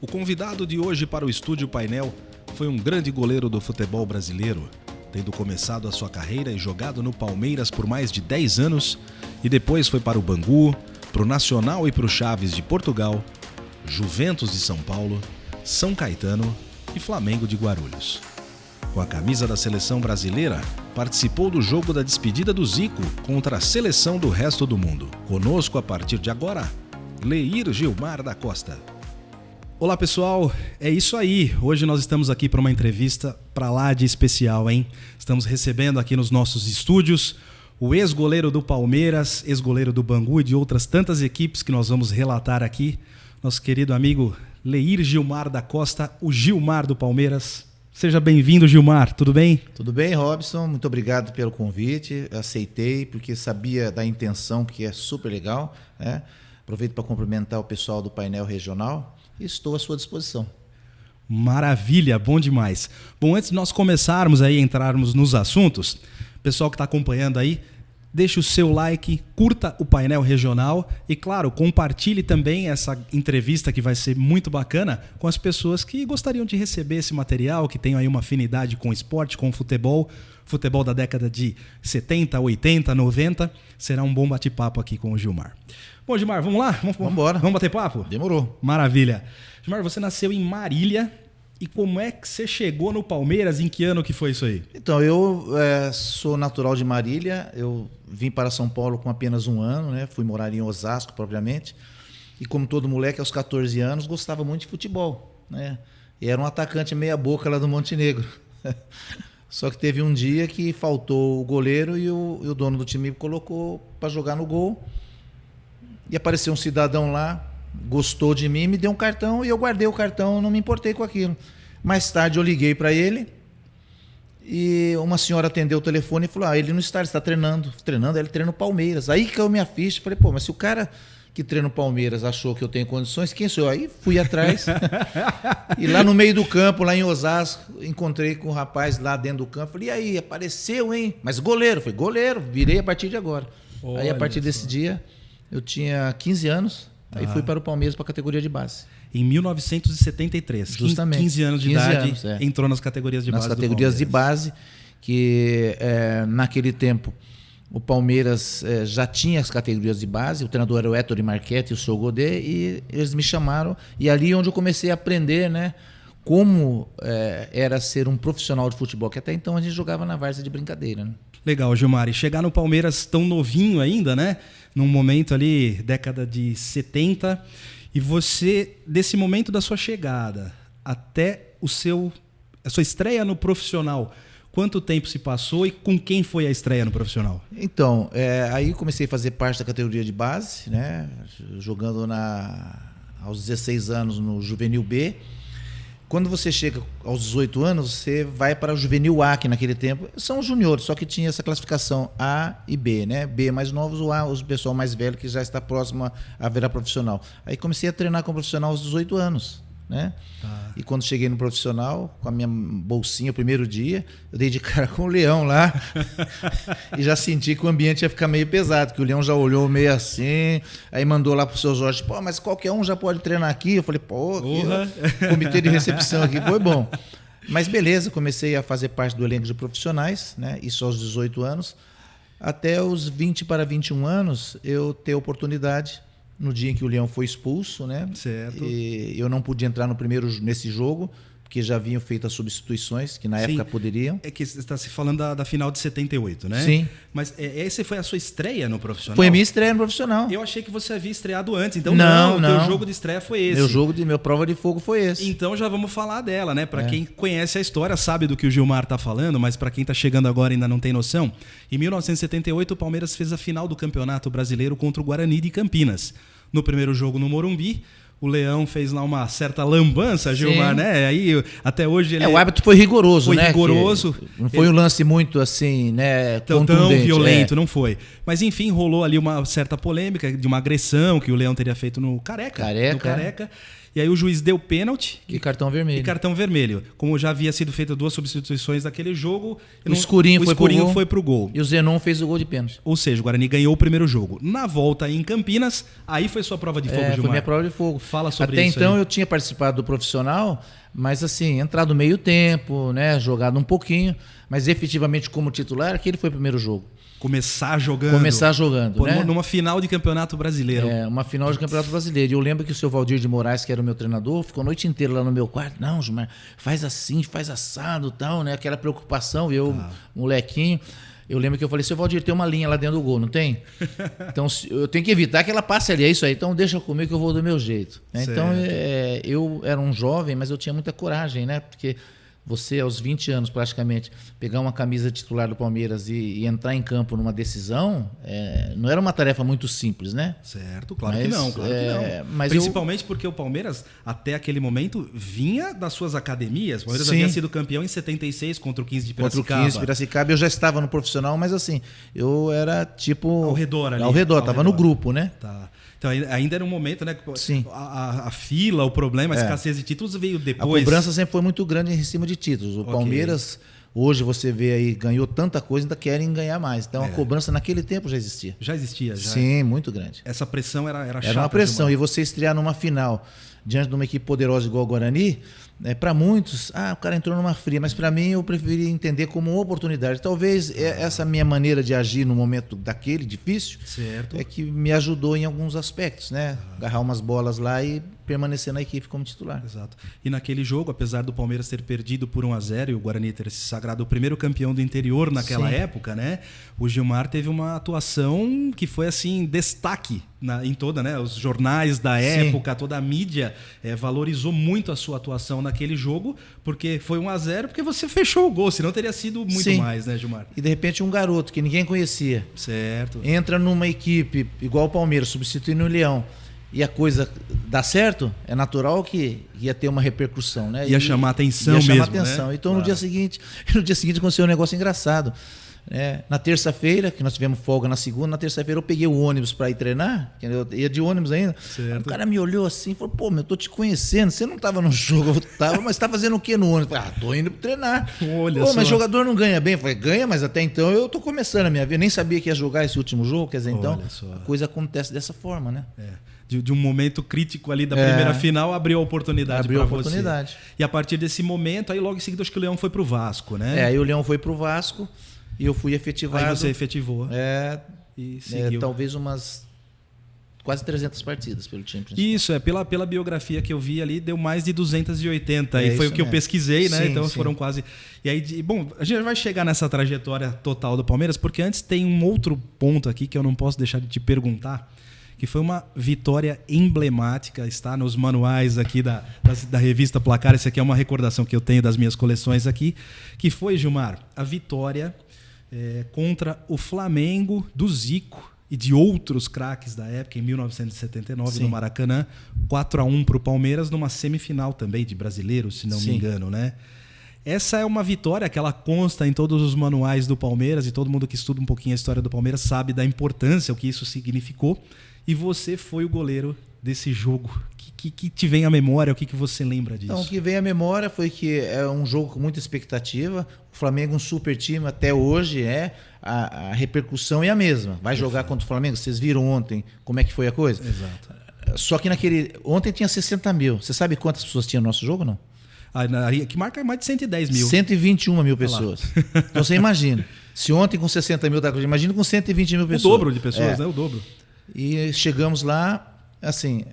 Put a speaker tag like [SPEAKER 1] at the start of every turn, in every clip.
[SPEAKER 1] O convidado de hoje para o Estúdio Painel foi um grande goleiro do futebol brasileiro, tendo começado a sua carreira e jogado no Palmeiras por mais de 10 anos e depois foi para o Bangu, para o Nacional e para o Chaves de Portugal, Juventus de São Paulo, São Caetano e Flamengo de Guarulhos. Com a camisa da seleção brasileira, participou do jogo da despedida do Zico contra a seleção do resto do mundo. Conosco a partir de agora, Leir Gilmar da Costa. Olá pessoal, é isso aí. Hoje nós estamos aqui para uma entrevista para lá de especial, hein? Estamos recebendo aqui nos nossos estúdios o ex-goleiro do Palmeiras, ex-goleiro do Bangu e de outras tantas equipes que nós vamos relatar aqui. Nosso querido amigo Leir Gilmar da Costa, o Gilmar do Palmeiras. Seja bem-vindo, Gilmar, tudo bem?
[SPEAKER 2] Tudo bem, Robson, muito obrigado pelo convite, aceitei porque sabia da intenção que é super legal, né? Aproveito para cumprimentar o pessoal do painel regional e estou à sua disposição.
[SPEAKER 1] Maravilha, bom demais. Bom, antes de nós começarmos aí, entrarmos nos assuntos, pessoal que está acompanhando aí, deixe o seu like, curta o painel regional e, claro, compartilhe também essa entrevista que vai ser muito bacana com as pessoas que gostariam de receber esse material, que tenham aí uma afinidade com o esporte, com o futebol da década de 70, 80, 90. Será um bom bate-papo aqui com o Gilmar. Bom, Gilmar, vamos lá? Vamos embora. Vamos bater papo?
[SPEAKER 2] Demorou.
[SPEAKER 1] Maravilha. Gilmar, você nasceu em Marília. E como é que você chegou no Palmeiras? Em que ano que foi isso aí?
[SPEAKER 2] Então, eu sou natural de Marília, eu vim para São Paulo com apenas 1 ano, né? Fui morar em Osasco, propriamente, e como todo moleque, aos 14 anos, gostava muito de futebol, né? E era um atacante meia boca lá do Montenegro. Só que teve um dia que faltou o goleiro e o dono do time me colocou para jogar no gol, e apareceu um cidadão lá, gostou de mim, me deu um cartão e eu guardei o cartão, não me importei com aquilo. Mais tarde eu liguei para ele e uma senhora atendeu o telefone e falou: ele não está, ele está treinando, ele treina o Palmeiras. Aí caiu minha ficha, falei: pô, mas se o cara que treina o Palmeiras achou que eu tenho condições, quem sou eu? Aí fui atrás e lá no meio do campo, lá em Osasco, encontrei com um rapaz lá dentro do campo, falei: e aí, apareceu, hein? Mas goleiro, falei: goleiro, virei a partir de agora. Olha, aí a partir desse dia, eu tinha 15 anos, aí fui para o Palmeiras, para a categoria de base.
[SPEAKER 1] Em 1973, justamente, 15 anos de idade, entrou nas categorias de base.
[SPEAKER 2] Nas categorias de base, que naquele tempo o Palmeiras já tinha as categorias de base, o treinador era o Ettore Marchetti e o Sr. Godet, e eles me chamaram, e ali onde eu comecei a aprender, né, como era ser um profissional de futebol, que até então a gente jogava na várzea de brincadeira, né?
[SPEAKER 1] Legal, Gilmar. E chegar no Palmeiras tão novinho ainda, né? Num momento ali, década de 70. E você, desse momento da sua chegada até a sua estreia no profissional, quanto tempo se passou e com quem foi a estreia no profissional?
[SPEAKER 2] Então, aí comecei a fazer parte da categoria de base, né? Jogando aos 16 anos no Juvenil B. Quando você chega aos 18 anos, você vai para o Juvenil A, que naquele tempo são os juniores, só que tinha essa classificação A e B, né? B mais novos, o A, os pessoal mais velho que já está próximo a virar profissional. Aí comecei a treinar como profissional aos 18 anos, né? E quando cheguei no profissional, com a minha bolsinha, o primeiro dia, eu dei de cara com o Leão lá e já senti que o ambiente ia ficar meio pesado, que o Leão já olhou meio assim, aí mandou lá pro seu Jorge: pô, mas qualquer um já pode treinar aqui. Eu falei: pô, o comitê de recepção aqui foi bom. Mas beleza, comecei a fazer parte do elenco de profissionais, né? Isso aos 18 anos. Até os 20 para 21 anos, eu ter a oportunidade, no dia em que o Leão foi expulso, né?
[SPEAKER 1] Certo.
[SPEAKER 2] E eu não pude entrar nesse jogo, porque já haviam feito as substituições, que na época poderiam.
[SPEAKER 1] É que você está se falando da final de 78, né?
[SPEAKER 2] Sim.
[SPEAKER 1] Mas essa foi a sua estreia no profissional?
[SPEAKER 2] Foi a minha estreia no profissional.
[SPEAKER 1] Eu achei que você havia estreado antes, então
[SPEAKER 2] não.
[SPEAKER 1] O teu jogo de estreia foi esse.
[SPEAKER 2] Minha prova de fogo foi esse.
[SPEAKER 1] Então já vamos falar dela, né? Para quem conhece a história, sabe do que o Gilmar está falando, mas para quem está chegando agora e ainda não tem noção, em 1978 o Palmeiras fez a final do Campeonato Brasileiro contra o Guarani de Campinas. No primeiro jogo no Morumbi, o Leão fez lá uma certa lambança, Gilmar, né? Aí até hoje ele...
[SPEAKER 2] o árbitro foi rigoroso, né?
[SPEAKER 1] Rigoroso.
[SPEAKER 2] Não foi um lance muito assim, né?
[SPEAKER 1] Tão violento, não foi. Mas enfim, rolou ali uma certa polêmica de uma agressão que o Leão teria feito no Careca. E aí o juiz deu pênalti
[SPEAKER 2] e cartão vermelho.
[SPEAKER 1] E cartão vermelho. Como já havia sido feito 2 substituições naquele jogo,
[SPEAKER 2] o Escurinho
[SPEAKER 1] foi pro gol.
[SPEAKER 2] E o Zenon fez o gol de pênalti.
[SPEAKER 1] Ou seja, o Guarani ganhou o primeiro jogo. Na volta em Campinas, aí foi sua prova de fogo, Gilmar.
[SPEAKER 2] Foi minha prova de fogo.
[SPEAKER 1] Fala sobre
[SPEAKER 2] Até
[SPEAKER 1] isso.
[SPEAKER 2] Até então
[SPEAKER 1] aí.
[SPEAKER 2] eu tinha participado do profissional, mas assim, entrado meio tempo, né, jogado um pouquinho, mas efetivamente como titular, aquele foi o primeiro jogo.
[SPEAKER 1] Começar jogando,
[SPEAKER 2] né?
[SPEAKER 1] Numa final de Campeonato Brasileiro.
[SPEAKER 2] Uma final de Campeonato Brasileiro. E eu lembro que o seu Valdir de Moraes, que era o meu treinador, ficou a noite inteira lá no meu quarto. Não, Gilmar, faz assim, faz assado e tal, né? Aquela preocupação, eu, molequinho. Eu lembro que eu falei, seu Valdir, tem uma linha lá dentro do gol, não tem? Então eu tenho que evitar que ela passe ali, é isso aí. Então deixa comigo que eu vou do meu jeito. Então eu era um jovem, mas eu tinha muita coragem, né? Porque você, aos 20 anos praticamente, pegar uma camisa titular do Palmeiras e entrar em campo numa decisão, não era uma tarefa muito simples, né?
[SPEAKER 1] Certo, claro que não.
[SPEAKER 2] Mas
[SPEAKER 1] principalmente porque o Palmeiras, até aquele momento, vinha das suas academias. O Palmeiras havia sido campeão em 76 contra o 15 de Piracicaba.
[SPEAKER 2] Contra o 15 de Piracicaba, eu já estava no profissional, mas assim, eu era tipo...
[SPEAKER 1] Ao redor ali.
[SPEAKER 2] Estava no grupo, né?
[SPEAKER 1] Tá. Então ainda era um momento, né?
[SPEAKER 2] Sim.
[SPEAKER 1] A fila, o problema, a escassez de títulos veio depois.
[SPEAKER 2] A cobrança sempre foi muito grande em cima de títulos. O Palmeiras, hoje você vê aí, ganhou tanta coisa, ainda querem ganhar mais. Então a cobrança naquele tempo já existia.
[SPEAKER 1] Já existia, já.
[SPEAKER 2] Sim, muito grande.
[SPEAKER 1] Essa pressão era chata.
[SPEAKER 2] Era uma pressão. E você estrear numa final diante de uma equipe poderosa igual o Guarani, para muitos, o cara entrou numa fria, mas para mim eu preferi entender como uma oportunidade. Talvez essa minha maneira de agir no momento daquele difícil é que me ajudou em alguns aspectos, né? Agarrar umas bolas lá e permanecer na equipe como titular.
[SPEAKER 1] Exato. E naquele jogo, apesar do Palmeiras ter perdido por 1-0 e o Guarani ter se sagrado o primeiro campeão do interior naquela época, né? O Gilmar teve uma atuação que foi assim, destaque em toda, né? Os jornais da época, toda a mídia valorizou muito a sua atuação naquele jogo, porque foi 1-0, porque você fechou o gol, senão teria sido muito mais, né, Gilmar?
[SPEAKER 2] E de repente um garoto que ninguém conhecia.
[SPEAKER 1] Certo.
[SPEAKER 2] Entra numa equipe igual o Palmeiras, substituindo o Leão. E a coisa dá certo, é natural que ia ter uma repercussão, né?
[SPEAKER 1] Ia chamar atenção mesmo, né?
[SPEAKER 2] Então no dia seguinte aconteceu um negócio engraçado. Na terça-feira, que nós tivemos folga na segunda, na terça-feira eu peguei o ônibus para ir treinar, eu ia de ônibus ainda.
[SPEAKER 1] Certo.
[SPEAKER 2] O cara me olhou assim e falou, pô, eu tô te conhecendo, você não estava no jogo, eu tava, mas tá fazendo o que no ônibus? Eu falei, tô indo treinar.
[SPEAKER 1] Olha só.
[SPEAKER 2] Mas jogador não ganha bem? Eu falei, ganha, mas até então eu tô começando a minha vida, nem sabia que ia jogar esse último jogo, quer dizer, então a coisa acontece dessa forma, né?
[SPEAKER 1] De um momento crítico ali da primeira final, abriu a oportunidade para você. E a partir desse momento, aí logo em seguida acho que o Leão foi pro Vasco, né?
[SPEAKER 2] Aí o Leão foi pro Vasco e eu fui efetivado.
[SPEAKER 1] Aí você efetivou. E seguiu.
[SPEAKER 2] Talvez umas quase 300 partidas pelo time principal.
[SPEAKER 1] Isso, pela biografia que eu vi ali, deu mais de 280. E foi o que eu pesquisei, né? Então foram quase... E aí, bom, a gente vai chegar nessa trajetória total do Palmeiras, porque antes tem um outro ponto aqui que eu não posso deixar de te perguntar, que foi uma vitória emblemática, está nos manuais aqui da revista Placar. Essa aqui é uma recordação que eu tenho das minhas coleções aqui, que foi, Gilmar, a vitória contra o Flamengo do Zico e de outros craques da época, em 1979, no Maracanã, 4-1 para o Palmeiras, numa semifinal também de brasileiro, se não me engano, né? Essa é uma vitória que ela consta em todos os manuais do Palmeiras, e todo mundo que estuda um pouquinho a história do Palmeiras sabe da importância, o que isso significou. E você foi o goleiro desse jogo. O que te vem à memória? O que você lembra disso?
[SPEAKER 2] Então, o que vem à memória foi que é um jogo com muita expectativa. O Flamengo é um super time até hoje. A repercussão é a mesma. Vai jogar contra o Flamengo? Vocês viram ontem como é que foi a coisa?
[SPEAKER 1] Exato.
[SPEAKER 2] Só que ontem tinha 60 mil. Você sabe quantas pessoas tinha no nosso jogo, não?
[SPEAKER 1] Que marca mais de 110 mil.
[SPEAKER 2] 121 mil pessoas. Então você imagina. Se ontem com 60 mil, imagina com 120 mil pessoas.
[SPEAKER 1] O dobro de pessoas, né? O dobro.
[SPEAKER 2] E chegamos lá, assim,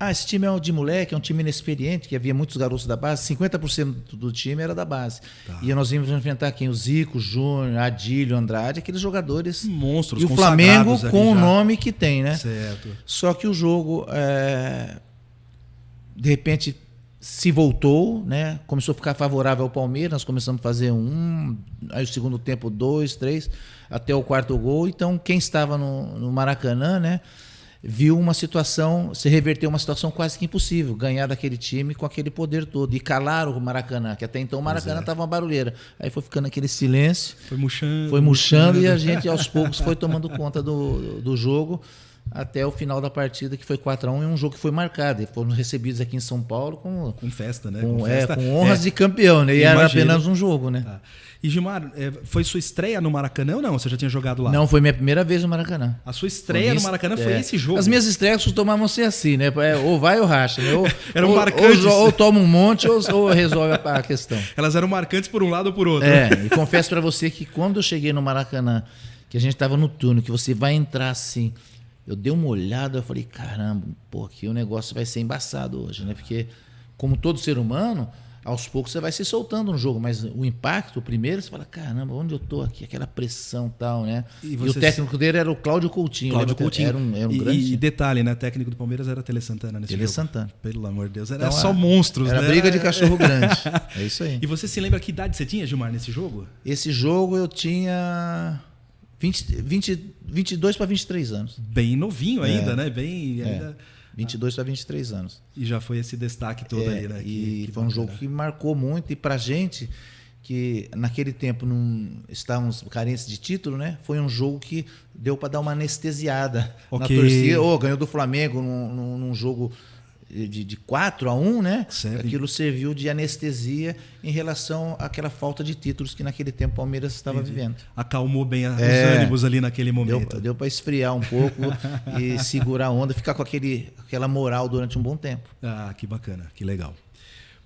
[SPEAKER 2] esse time é de moleque, é um time inexperiente, que havia muitos garotos da base, 50% do time era da base. E nós íamos enfrentar quem? O Zico, o Júnior, Adílio, Andrade, aqueles jogadores...
[SPEAKER 1] Monstros,
[SPEAKER 2] e o Flamengo com o
[SPEAKER 1] já.
[SPEAKER 2] nome que tem, né?
[SPEAKER 1] Certo.
[SPEAKER 2] Só que o jogo, de repente, se voltou, né? Começou a ficar favorável ao Palmeiras, nós começamos a fazer aí o segundo tempo 2, 3, até o quarto gol. Então, quem estava no Maracanã, né, viu uma situação, se reverteu uma situação quase que impossível, ganhar daquele time com aquele poder todo. E calaram o Maracanã, que até então o Maracanã estava uma barulheira. Aí foi ficando aquele silêncio.
[SPEAKER 1] Foi murchando.
[SPEAKER 2] E a gente, aos poucos, foi tomando conta do jogo. até o final da partida, que foi 4-1, e um jogo que foi marcado. E foram recebidos aqui em São Paulo com
[SPEAKER 1] festa, né?
[SPEAKER 2] Com honras de campeão, né? E era apenas um jogo, né?
[SPEAKER 1] Tá. E Gilmar, foi sua estreia no Maracanã ou não? Você já tinha jogado lá?
[SPEAKER 2] Não, foi minha primeira vez no Maracanã.
[SPEAKER 1] A sua estreia no Maracanã foi esse jogo?
[SPEAKER 2] As minhas estreias costumavam ser assim, né? Ou vai ou racha, né?
[SPEAKER 1] Eram marcantes.
[SPEAKER 2] Ou toma um monte ou resolve a questão.
[SPEAKER 1] Elas eram marcantes por um lado ou por outro.
[SPEAKER 2] E confesso para você que quando eu cheguei no Maracanã, que a gente estava no turno, que você vai entrar assim... Eu dei uma olhada, eu falei, caramba, pô, aqui o negócio vai ser embaçado hoje, né? Porque, como todo ser humano, aos poucos você vai se soltando no jogo, mas o impacto, o primeiro, você fala, caramba, onde eu tô aqui? Aquela pressão e tal, né? E o técnico dele era o Cláudio Coutinho.
[SPEAKER 1] Cláudio Coutinho.
[SPEAKER 2] Era um grande...
[SPEAKER 1] E detalhe, né? O técnico do Palmeiras era Tele Santana nesse
[SPEAKER 2] Tele
[SPEAKER 1] jogo.
[SPEAKER 2] Santana.
[SPEAKER 1] Pelo amor de Deus, era
[SPEAKER 2] então,
[SPEAKER 1] só monstros,
[SPEAKER 2] era
[SPEAKER 1] né?
[SPEAKER 2] Briga de cachorro grande. É isso aí.
[SPEAKER 1] E você se lembra que idade você tinha, Gilmar, nesse jogo?
[SPEAKER 2] Esse jogo eu tinha... 22 para 23 anos.
[SPEAKER 1] Bem novinho ainda, né? Ainda...
[SPEAKER 2] 22 para 23 anos.
[SPEAKER 1] E já foi esse destaque todo ali, né?
[SPEAKER 2] E foi um jogo que marcou muito. E pra gente, que naquele tempo não estávamos carentes de título, né? Foi um jogo que deu para dar uma anestesiada na torcida. Ganhou do Flamengo num jogo de 4-1, né?
[SPEAKER 1] Certo.
[SPEAKER 2] Aquilo serviu de anestesia em relação àquela falta de títulos que naquele tempo o Palmeiras estava vivendo.
[SPEAKER 1] Acalmou bem os ânimos ali naquele momento.
[SPEAKER 2] Deu para esfriar um pouco e segurar a onda, ficar com aquela moral durante um bom tempo.
[SPEAKER 1] Ah, que bacana, que legal.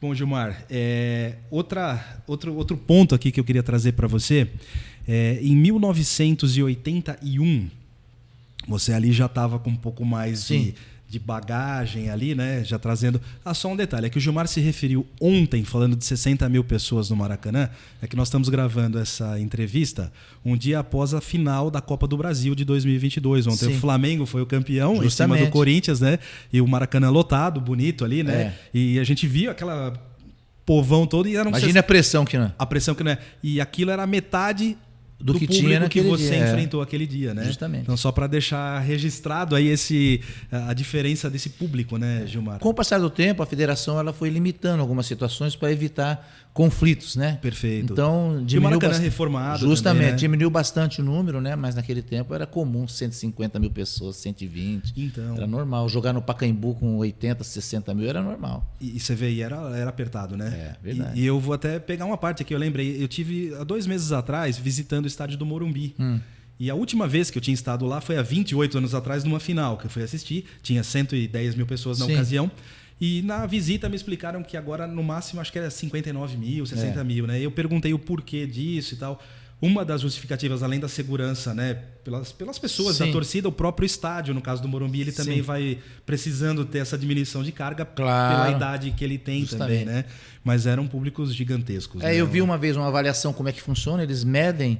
[SPEAKER 1] Bom, Gilmar, outro ponto aqui que eu queria trazer para você, em 1981, você ali já estava com um pouco mais de bagagem ali, né? Já trazendo... só um detalhe, é que o Gilmar se referiu ontem, falando de 60 mil pessoas no Maracanã, é que nós estamos gravando essa entrevista um dia após a final da Copa do Brasil de 2022. Ontem o Flamengo foi o campeão, em cima do Corinthians, né? E o Maracanã lotado, bonito ali, né? E a gente viu aquela povão todo e eram...
[SPEAKER 2] Imagina a pressão que não é.
[SPEAKER 1] A pressão que não é. E aquilo era metade...
[SPEAKER 2] do que
[SPEAKER 1] público
[SPEAKER 2] tinha
[SPEAKER 1] que você enfrentou aquele dia, né?
[SPEAKER 2] Justamente.
[SPEAKER 1] Então, só para deixar registrado aí a diferença desse público, né, Gilmar?
[SPEAKER 2] Com o passar do tempo, a federação ela foi limitando algumas situações para evitar conflitos, né?
[SPEAKER 1] Perfeito.
[SPEAKER 2] Então,
[SPEAKER 1] diminuiu o Maracanã reformado.
[SPEAKER 2] Justamente,
[SPEAKER 1] também, né?
[SPEAKER 2] diminuiu bastante o número, né? Mas naquele tempo era comum 150 mil pessoas, 120.
[SPEAKER 1] Então.
[SPEAKER 2] Era normal. Jogar no Pacaembu com 80, 60 mil era normal.
[SPEAKER 1] E você vê, era apertado, né?
[SPEAKER 2] Verdade.
[SPEAKER 1] E eu vou até pegar uma parte aqui, eu lembrei. Eu tive, há 2 meses atrás, visitando o estádio do Morumbi. E a última vez que eu tinha estado lá foi há 28 anos atrás, numa final que eu fui assistir. Tinha 110 mil pessoas na ocasião. E na visita me explicaram que agora, no máximo, acho que era 59 mil, 60 mil, né? Eu perguntei o porquê disso e tal. Uma das justificativas, além da segurança, né, pelas pessoas da torcida, o próprio estádio, no caso do Morumbi, ele também vai precisando ter essa diminuição de carga pela idade que ele tem também, né? Mas eram públicos gigantescos.
[SPEAKER 2] Eu vi uma vez uma avaliação como é que funciona, eles medem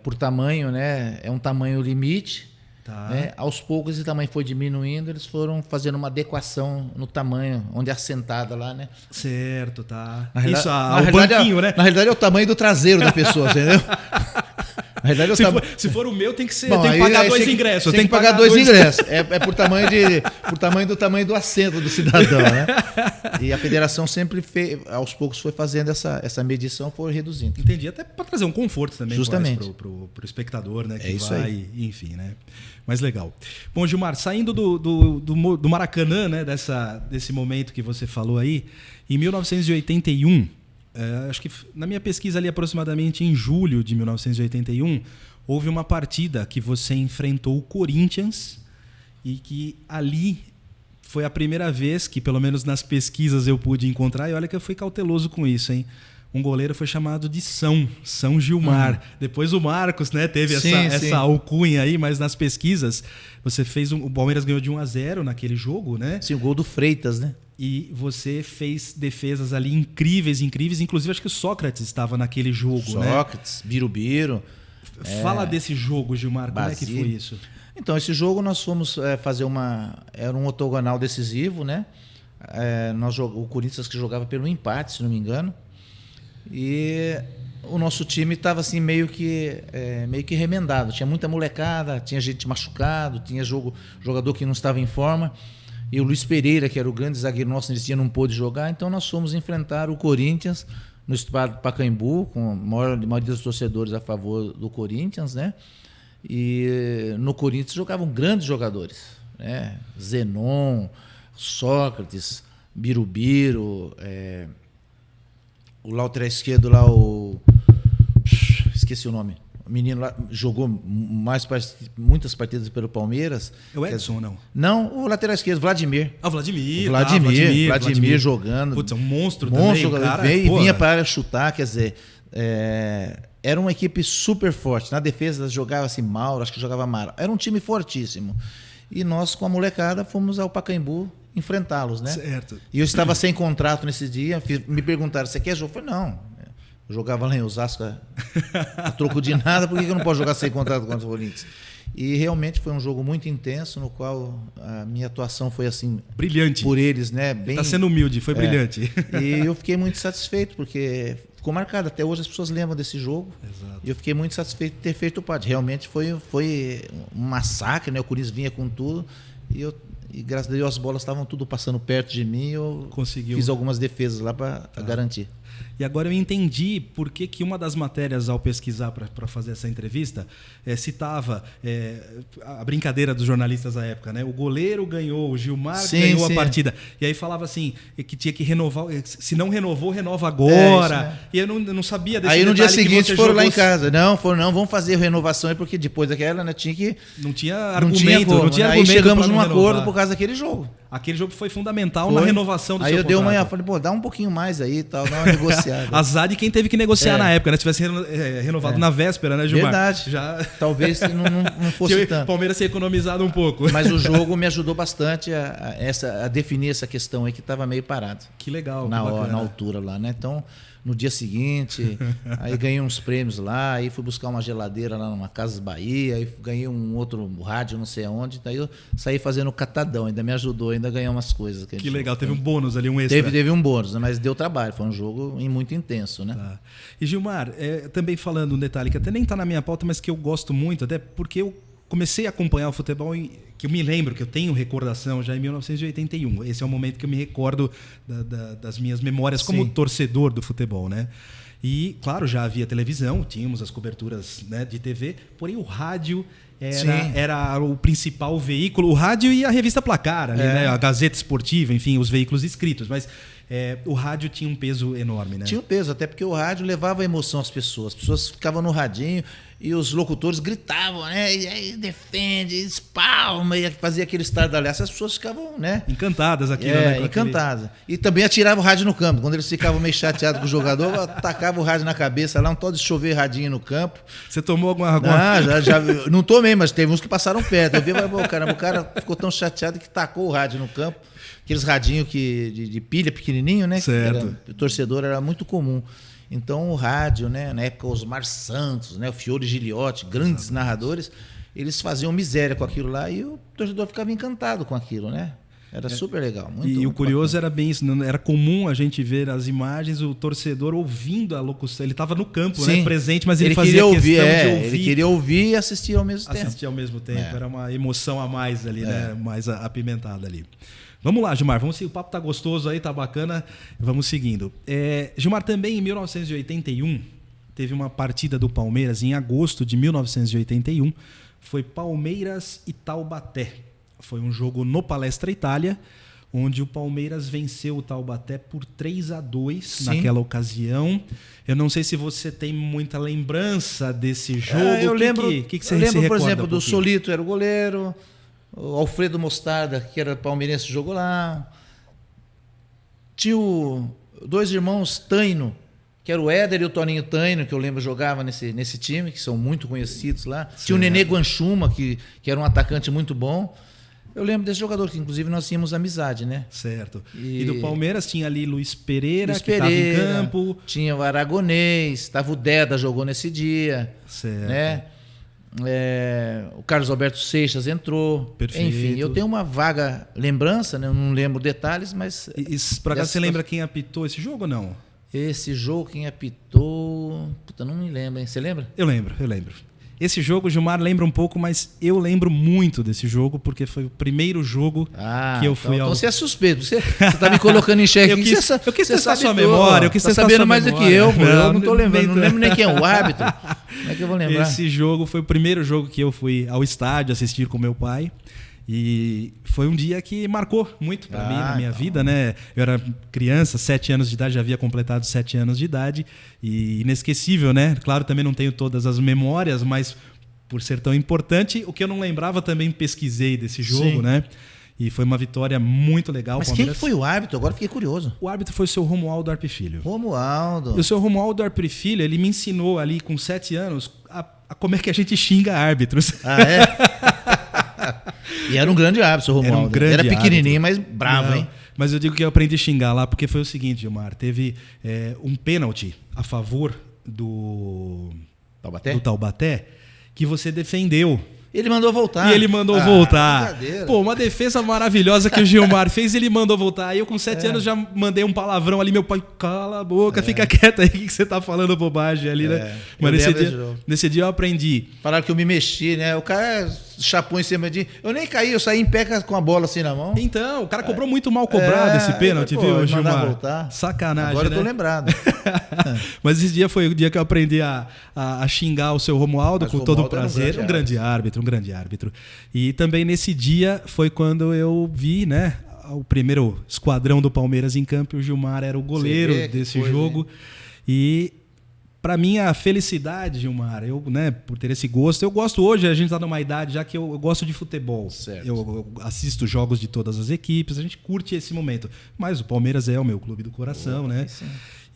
[SPEAKER 2] por tamanho, né? É um tamanho limite. Né? Aos poucos esse tamanho foi diminuindo, eles foram fazendo uma adequação no tamanho, onde é assentada lá, né?
[SPEAKER 1] Certo, tá.
[SPEAKER 2] Isso, o banquinho, né? Na realidade é o tamanho do traseiro da pessoa, entendeu? Na realidade,
[SPEAKER 1] se for o meu, tem que pagar 2 ingressos.
[SPEAKER 2] Tem que pagar 2 ingressos. É por tamanho do tamanho do assento do cidadão, né? E a federação sempre aos poucos foi fazendo essa medição, foi reduzindo.
[SPEAKER 1] Entendi, até para trazer um conforto também para o espectador, né? Que
[SPEAKER 2] isso
[SPEAKER 1] vai,
[SPEAKER 2] aí.
[SPEAKER 1] Enfim, né? Mas legal. Bom, Gilmar, saindo do Maracanã, né? Desse momento que você falou aí, em 1981, acho que na minha pesquisa ali aproximadamente em julho de 1981, houve uma partida que você enfrentou o Corinthians e que ali foi a primeira vez que, pelo menos nas pesquisas, eu pude encontrar, e olha que eu fui cauteloso com isso, hein? Um goleiro foi chamado de São Gilmar. Depois o Marcos, né, teve essa alcunha aí, mas nas pesquisas você fez o Palmeiras ganhou de 1-0 naquele jogo, né?
[SPEAKER 2] Sim, o gol do Freitas, né?
[SPEAKER 1] E você fez defesas ali incríveis. Inclusive, acho que o Sócrates estava naquele jogo,
[SPEAKER 2] Sócrates,
[SPEAKER 1] né?
[SPEAKER 2] Birubiru.
[SPEAKER 1] Fala desse jogo, Gilmar. Como é que foi isso?
[SPEAKER 2] Então, esse jogo nós fomos fazer era um octogonal decisivo, né? O Corinthians que jogava pelo empate, se não me engano. E o nosso time estava assim meio que remendado. Tinha muita molecada, tinha gente machucado, tinha jogador que não estava em forma. E o Luiz Pereira, que era o grande zagueiro nosso nesse dia, não pôde jogar. Então nós fomos enfrentar o Corinthians no estádio do Pacaembu, com a maioria dos torcedores a favor do Corinthians, né? E no Corinthians jogavam grandes jogadores, né? Zenon, Sócrates, Birubiru, o lateral esquerdo lá, esqueci o nome. O menino lá jogou muitas partidas pelo Palmeiras.
[SPEAKER 3] É o Edson ou não?
[SPEAKER 2] Não, o lateral esquerdo, Vladimir.
[SPEAKER 3] Ah, Vladimir.
[SPEAKER 2] Vladimir jogando.
[SPEAKER 3] Putz, é um monstro também.
[SPEAKER 2] Cara, vinha para a área chutar, quer dizer, era uma equipe super forte. Na defesa jogava assim Mauro, acho que jogava Mara. Era um time fortíssimo. E nós, com a molecada, fomos ao Pacaembu enfrentá-los, né?
[SPEAKER 3] Certo.
[SPEAKER 2] E eu estava sem contrato nesse dia. Me perguntaram, você quer jogo? Eu falei, não. Eu jogava lá em Osasco a troco de nada, por que eu não posso jogar sem contrato contra o Corinthians? E realmente foi um jogo muito intenso, no qual a minha atuação foi assim...
[SPEAKER 3] Brilhante.
[SPEAKER 2] Por eles, né?
[SPEAKER 3] Está sendo humilde, foi brilhante.
[SPEAKER 2] E eu fiquei muito satisfeito, porque ficou marcado. Até hoje as pessoas lembram desse jogo.
[SPEAKER 3] Exato.
[SPEAKER 2] E eu fiquei muito satisfeito de ter feito parte. Realmente foi um massacre, né? O Corinthians vinha com tudo. E graças a Deus as bolas estavam tudo passando perto de mim. Eu fiz algumas defesas lá para garantir.
[SPEAKER 3] E agora eu entendi por que uma das matérias, ao pesquisar para fazer essa entrevista, citava a brincadeira dos jornalistas da época, né? O goleiro ganhou, o Gilmar ganhou a partida. E aí falava assim, que tinha que renovar, se não renovou, renova agora. E eu não sabia desse
[SPEAKER 2] Aí no dia seguinte foram lá em
[SPEAKER 3] jogou...
[SPEAKER 2] casa. Não, vamos fazer renovação aí, porque depois daquela, né, tinha que...
[SPEAKER 3] Não tinha argumento.
[SPEAKER 2] Aí chegamos num acordo por causa daquele jogo.
[SPEAKER 3] Aquele jogo foi fundamental na renovação do seu contrato.
[SPEAKER 2] Aí eu dei uma manhã, falei, dá um pouquinho mais aí e tal, dá uma negociada.
[SPEAKER 3] Azar de quem teve que negociar na época, né? Se tivesse renovado na véspera, né, Gilmar?
[SPEAKER 2] Verdade. Talvez não fosse tanto.
[SPEAKER 3] O Palmeiras ter economizado um pouco.
[SPEAKER 2] Mas o jogo me ajudou bastante a definir essa questão aí que estava meio parado.
[SPEAKER 3] Que legal.
[SPEAKER 2] Na altura lá, né? Então, no dia seguinte, aí ganhei uns prêmios lá, aí fui buscar uma geladeira lá numa Casas Bahia, aí ganhei um outro rádio, não sei aonde, daí eu saí fazendo catadão, ainda me ajudou ainda a ganhar umas coisas.
[SPEAKER 3] Que legal, teve um bônus ali, um extra.
[SPEAKER 2] Teve um bônus, mas deu trabalho, foi um jogo muito intenso, né?
[SPEAKER 3] Tá. E Gilmar, também falando um detalhe que até nem está na minha pauta, mas que eu gosto muito, até porque eu comecei a acompanhar o futebol, que eu me lembro, que eu tenho recordação já em 1981. Esse é o momento que eu me recordo das minhas memórias como torcedor do futebol, né? E, claro, já havia televisão, tínhamos as coberturas, né, de TV, porém o rádio era o principal veículo. O rádio e a revista Placar, ali, né, a Gazeta Esportiva, enfim, os veículos escritos. Mas o rádio tinha um peso enorme, né?
[SPEAKER 2] Tinha um peso, até porque o rádio levava emoção às pessoas. As pessoas ficavam no radinho e os locutores gritavam, né? E aí defende, espalma, e fazia aquele estardalhaço. As pessoas ficavam, né?
[SPEAKER 3] Encantadas aqui, né?
[SPEAKER 2] Encantadas. E também atiravam o rádio no campo. Quando eles ficavam meio chateados com o jogador, atacava o rádio na cabeça lá, um tal de chover radinho no campo.
[SPEAKER 3] Você tomou alguma...
[SPEAKER 2] Já não tomei, mas teve uns que passaram perto. Eu vi, mas, caramba, o cara ficou tão chateado que tacou o rádio no campo. Aqueles radinhos de pilha pequenininho, né?
[SPEAKER 3] Certo.
[SPEAKER 2] O torcedor era muito comum. Então o rádio, né? Na época Osmar Santos, né? O Fiore Giliotti, grandes narradores, eles faziam miséria com aquilo lá e o torcedor ficava encantado com aquilo, né? Era super legal.
[SPEAKER 3] Muito, o curioso era bem isso, era comum a gente ver as imagens, o torcedor ouvindo a locução. Ele estava no campo, né, presente, mas ele fazia questão de ouvir.
[SPEAKER 2] Ele queria ouvir e assistir ao mesmo tempo.
[SPEAKER 3] Assistir ao mesmo tempo, era uma emoção a mais ali, né? Mais apimentada ali. Vamos lá, Gilmar, vamos seguir. O papo tá gostoso aí, tá bacana. Vamos seguindo. Gilmar, também em 1981, teve uma partida do Palmeiras em agosto de 1981. Foi Palmeiras e Taubaté. Foi um jogo no Palestra Itália, onde o Palmeiras venceu o Taubaté por 3-2 naquela ocasião. Eu não sei se você tem muita lembrança desse jogo.
[SPEAKER 2] Eu lembro,
[SPEAKER 3] que você
[SPEAKER 2] eu lembro,
[SPEAKER 3] se
[SPEAKER 2] por
[SPEAKER 3] recorda
[SPEAKER 2] exemplo, do Solito era o goleiro. O Alfredo Mostarda, que era palmeirense, jogou lá. Tinha dois irmãos Taino, que era o Éder e o Toninho Taino, que eu lembro jogava nesse time, que são muito conhecidos lá. Certo. Tinha o Nenê Guanchuma, que era um atacante muito bom. Eu lembro desse jogador, que inclusive nós tínhamos amizade, né?
[SPEAKER 3] Certo. E do Palmeiras tinha ali Luiz Pereira, que estava em campo.
[SPEAKER 2] Tinha o Aragonês, estava o Deda, jogou nesse dia.
[SPEAKER 3] Certo.
[SPEAKER 2] Né? O Carlos Alberto Seixas entrou.
[SPEAKER 3] Perfeito.
[SPEAKER 2] Enfim, eu tenho uma vaga lembrança, né? Eu não lembro detalhes, mas...
[SPEAKER 3] Por acaso você lembra quem apitou esse jogo ou não?
[SPEAKER 2] Esse jogo, quem apitou... Puta, não me lembro, hein? Você lembra?
[SPEAKER 3] Eu lembro. Esse jogo, o Gilmar lembra um pouco, mas eu lembro muito desse jogo, porque foi o primeiro jogo que eu fui
[SPEAKER 2] então,
[SPEAKER 3] ao...
[SPEAKER 2] Então você é suspeito. Você tá me colocando em xeque.
[SPEAKER 3] Eu quis testar sua
[SPEAKER 2] tudo.
[SPEAKER 3] memória. Eu quis
[SPEAKER 2] tá
[SPEAKER 3] testar
[SPEAKER 2] sabendo
[SPEAKER 3] sua
[SPEAKER 2] mais
[SPEAKER 3] memória.
[SPEAKER 2] do que eu, pô. Eu não tô
[SPEAKER 3] nem
[SPEAKER 2] lembrando. Não
[SPEAKER 3] tanto.
[SPEAKER 2] lembro nem quem é o árbitro. Como é que eu vou lembrar?
[SPEAKER 3] Esse jogo foi o primeiro jogo que eu fui ao estádio assistir com meu pai. E foi um dia que marcou muito para mim na minha vida, né? Eu era criança, 7 anos de idade, já havia completado 7 anos de idade. E inesquecível, né? Claro, também não tenho todas as memórias, mas por ser tão importante, o que eu não lembrava também pesquisei desse jogo, né? E foi uma vitória muito legal.
[SPEAKER 2] Mas quem que foi o árbitro? Agora fiquei curioso.
[SPEAKER 3] O árbitro foi o seu Romualdo Arpe Filho.
[SPEAKER 2] Romualdo.
[SPEAKER 3] E o seu Romualdo Arpe Filho, ele me ensinou ali com 7 anos a como é que a gente xinga árbitros.
[SPEAKER 2] Ah, é? E era um grande árbitro, o Romualdo.
[SPEAKER 3] Era um grande
[SPEAKER 2] era pequenininho,
[SPEAKER 3] árbitro.
[SPEAKER 2] mas bravo,
[SPEAKER 3] Não,
[SPEAKER 2] hein?
[SPEAKER 3] Mas eu digo que eu aprendi a xingar lá porque foi o seguinte, Gilmar. Teve um pênalti a favor do Taubaté que você defendeu.
[SPEAKER 2] Ele mandou voltar.
[SPEAKER 3] E ele mandou voltar.
[SPEAKER 2] Brincadeira.
[SPEAKER 3] Pô, uma defesa maravilhosa que o Gilmar fez, ele mandou voltar. Aí eu com 7 anos já mandei um palavrão ali, meu pai, cala a boca, fica quieto aí, que você tá falando bobagem ali, né? Mas nesse dia eu aprendi.
[SPEAKER 2] Falaram que eu me mexi, né? O cara chapou em cima de... Eu nem caí, eu saí em pé com a bola assim na mão.
[SPEAKER 3] Então, o cara cobrou muito mal cobrado esse pênalti, viu, Gilmar?
[SPEAKER 2] Voltar.
[SPEAKER 3] Sacanagem,
[SPEAKER 2] agora eu tô
[SPEAKER 3] né?
[SPEAKER 2] lembrado.
[SPEAKER 3] Mas esse dia foi o dia que eu aprendi a xingar o seu Romualdo com todo o prazer. Um grande árbitro. E também nesse dia foi quando eu vi, né, o primeiro esquadrão do Palmeiras em campo. E o Gilmar era o goleiro desse jogo. Hein? E para minha felicidade, Gilmar, eu, né, por ter esse gosto, eu gosto hoje, a gente está numa idade já que eu gosto de futebol. Eu assisto jogos de todas as equipes, a gente curte esse momento. Mas o Palmeiras é o meu clube do coração, né? Sim.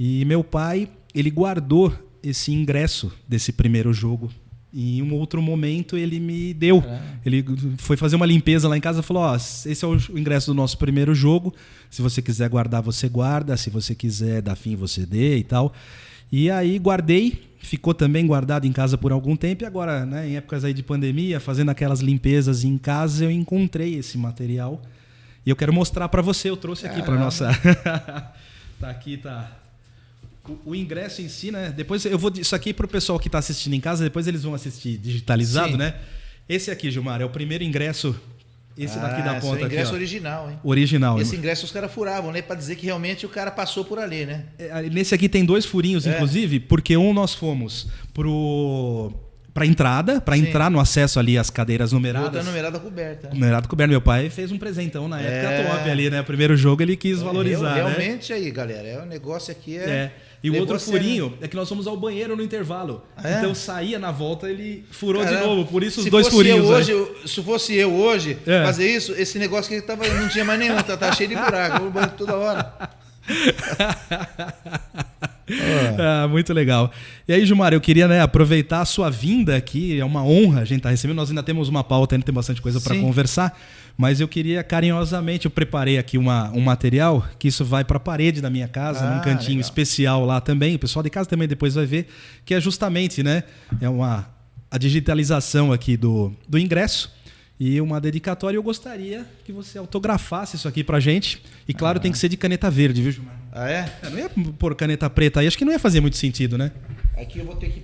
[SPEAKER 3] E meu pai, ele guardou esse ingresso desse primeiro jogo. E em um outro momento ele me deu. Ele foi fazer uma limpeza lá em casa e falou: esse é o ingresso do nosso primeiro jogo. Se você quiser guardar, você guarda. Se você quiser dar fim, você dê e tal. E aí guardei. Ficou também guardado em casa por algum tempo. E agora, né, em épocas aí de pandemia, fazendo aquelas limpezas em casa, eu encontrei esse material. E eu quero mostrar para você. Eu trouxe aqui para nossa... Tá aqui, tá... O ingresso em si, né? Depois eu vou. Isso aqui para o pessoal que está assistindo em casa, depois eles vão assistir digitalizado, né? Esse aqui, Gilmar, é o primeiro ingresso. Esse daqui da ponta aqui. É o
[SPEAKER 2] ingresso original, hein?
[SPEAKER 3] Original.
[SPEAKER 2] Esse ingresso os caras furavam, né? Para dizer que realmente o cara passou por ali, né?
[SPEAKER 3] Nesse aqui tem 2 furinhos, inclusive, porque nós fomos para entrada, para entrar no acesso ali às cadeiras numeradas.
[SPEAKER 2] Outra numerada coberta.
[SPEAKER 3] Numerada coberta. Meu pai fez um presentão na época top ali, né? O primeiro jogo ele quis valorizar.
[SPEAKER 2] Realmente, né? Aí, galera, o negócio aqui
[SPEAKER 3] E o outro furinho é que nós fomos ao banheiro no intervalo. Então saía na volta, ele furou de novo. Por isso os 2 furinhos.
[SPEAKER 2] Se fosse eu hoje fazer isso, esse negócio que não tinha mais nenhum, tá cheio de buraco. Eu banho toda hora.
[SPEAKER 3] Muito legal. E aí, Gilmar, eu queria, né, aproveitar a sua vinda aqui. É uma honra a gente estar recebendo. Nós ainda temos uma pauta, ainda tem bastante coisa para conversar. Mas eu queria carinhosamente, eu preparei aqui um material que isso vai para a parede da minha casa, num cantinho especial lá também. O pessoal de casa também depois vai ver, que é justamente, né, a digitalização aqui do ingresso e uma dedicatória. Eu gostaria que você autografasse isso aqui pra gente. E claro, tem que ser de caneta verde, viu, Gilmar?
[SPEAKER 2] Ah, é?
[SPEAKER 3] Não ia pôr caneta preta aí, acho que não ia fazer muito sentido, né?
[SPEAKER 2] Aqui eu vou ter que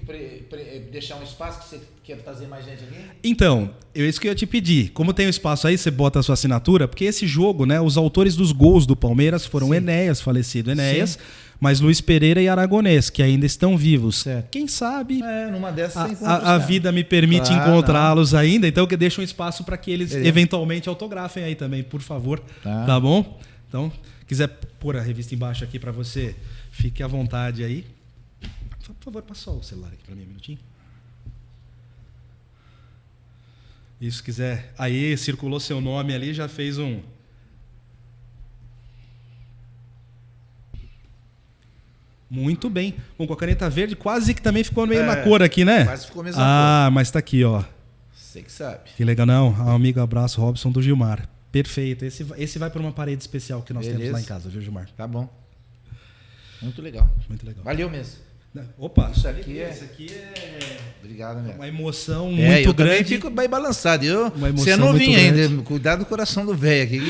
[SPEAKER 2] deixar um espaço que você quer trazer mais gente aqui?
[SPEAKER 3] Então, isso que eu ia te pedir. Como tem um espaço aí, você bota a sua assinatura, porque esse jogo, né, os autores dos gols do Palmeiras foram Enéas, falecido Enéas, mas Luiz Pereira e Aragonês, que ainda estão vivos. Certo. Quem sabe
[SPEAKER 2] numa dessas
[SPEAKER 3] a vida me permite encontrá-los ainda, então eu deixo um espaço para que eles eventualmente autografem aí também, por favor. Tá bom? Então, quiser pôr a revista embaixo aqui para você, fique à vontade aí. Por favor, passa o celular aqui para mim um minutinho. Isso, quiser. Aí, circulou seu nome ali, já fez um... Muito bem. Bom, com a caneta verde quase que também ficou meio na cor aqui, né?
[SPEAKER 2] Quase ficou a mesma cor.
[SPEAKER 3] Mas tá aqui, ó.
[SPEAKER 2] Você que sabe.
[SPEAKER 3] Que legal. Não, amigo, abraço, Robson do Gilmar. Perfeito. Esse vai para uma parede especial que nós temos lá em casa, viu, Gilmar?
[SPEAKER 2] Tá bom. Muito legal.
[SPEAKER 3] Muito legal.
[SPEAKER 2] Valeu mesmo.
[SPEAKER 3] Opa,
[SPEAKER 2] Isso aqui
[SPEAKER 3] é
[SPEAKER 2] Obrigado, meu.
[SPEAKER 3] uma emoção
[SPEAKER 2] Eu
[SPEAKER 3] muito
[SPEAKER 2] também
[SPEAKER 3] grande.
[SPEAKER 2] fico bem balançado.
[SPEAKER 3] Uma emoção
[SPEAKER 2] Você é novinho
[SPEAKER 3] muito grande.
[SPEAKER 2] ainda, cuidado do coração do velho aqui.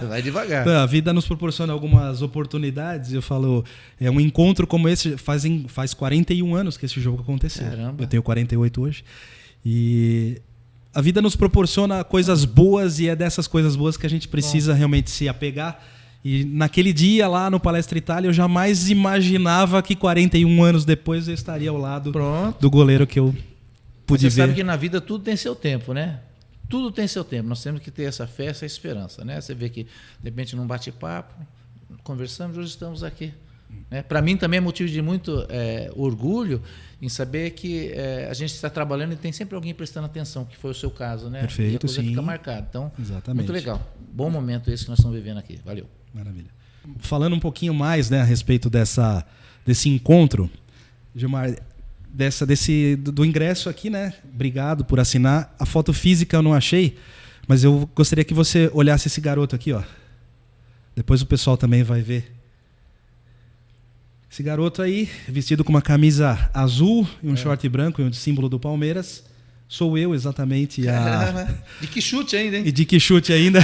[SPEAKER 2] Vai devagar.
[SPEAKER 3] A vida nos proporciona algumas oportunidades. Eu falo, é um encontro como esse, faz 41 anos que esse jogo aconteceu.
[SPEAKER 2] Caramba.
[SPEAKER 3] Eu tenho 48 hoje. E a vida nos proporciona coisas boas e é dessas coisas boas que a gente precisa realmente se apegar. E naquele dia lá no Palestra Itália, eu jamais imaginava que 41 anos depois eu estaria ao lado do goleiro que eu pude ver.
[SPEAKER 2] Você sabe que na vida tudo tem seu tempo, né? Tudo tem seu tempo. Nós temos que ter essa fé, essa esperança, né? Você vê que, de repente, num bate-papo, conversamos, hoje estamos aqui. Né? Para mim também é motivo de muito orgulho em saber que a gente está trabalhando e tem sempre alguém prestando atenção, que foi o seu caso, né?
[SPEAKER 3] Perfeito,
[SPEAKER 2] e a coisa
[SPEAKER 3] sim.
[SPEAKER 2] fica marcada. Então,
[SPEAKER 3] exatamente.
[SPEAKER 2] muito legal. Bom momento esse que nós estamos vivendo aqui. Valeu.
[SPEAKER 3] Maravilha. Falando um pouquinho mais, né, a respeito desse encontro, Gilmar, do ingresso aqui, né? Obrigado por assinar. A foto física eu não achei, mas eu gostaria que você olhasse esse garoto aqui, ó. Depois o pessoal também vai ver. Esse garoto aí, vestido com uma camisa azul e um short branco, um símbolo do Palmeiras. Sou eu, exatamente.
[SPEAKER 2] De que chute ainda, hein?
[SPEAKER 3] E de que chute ainda.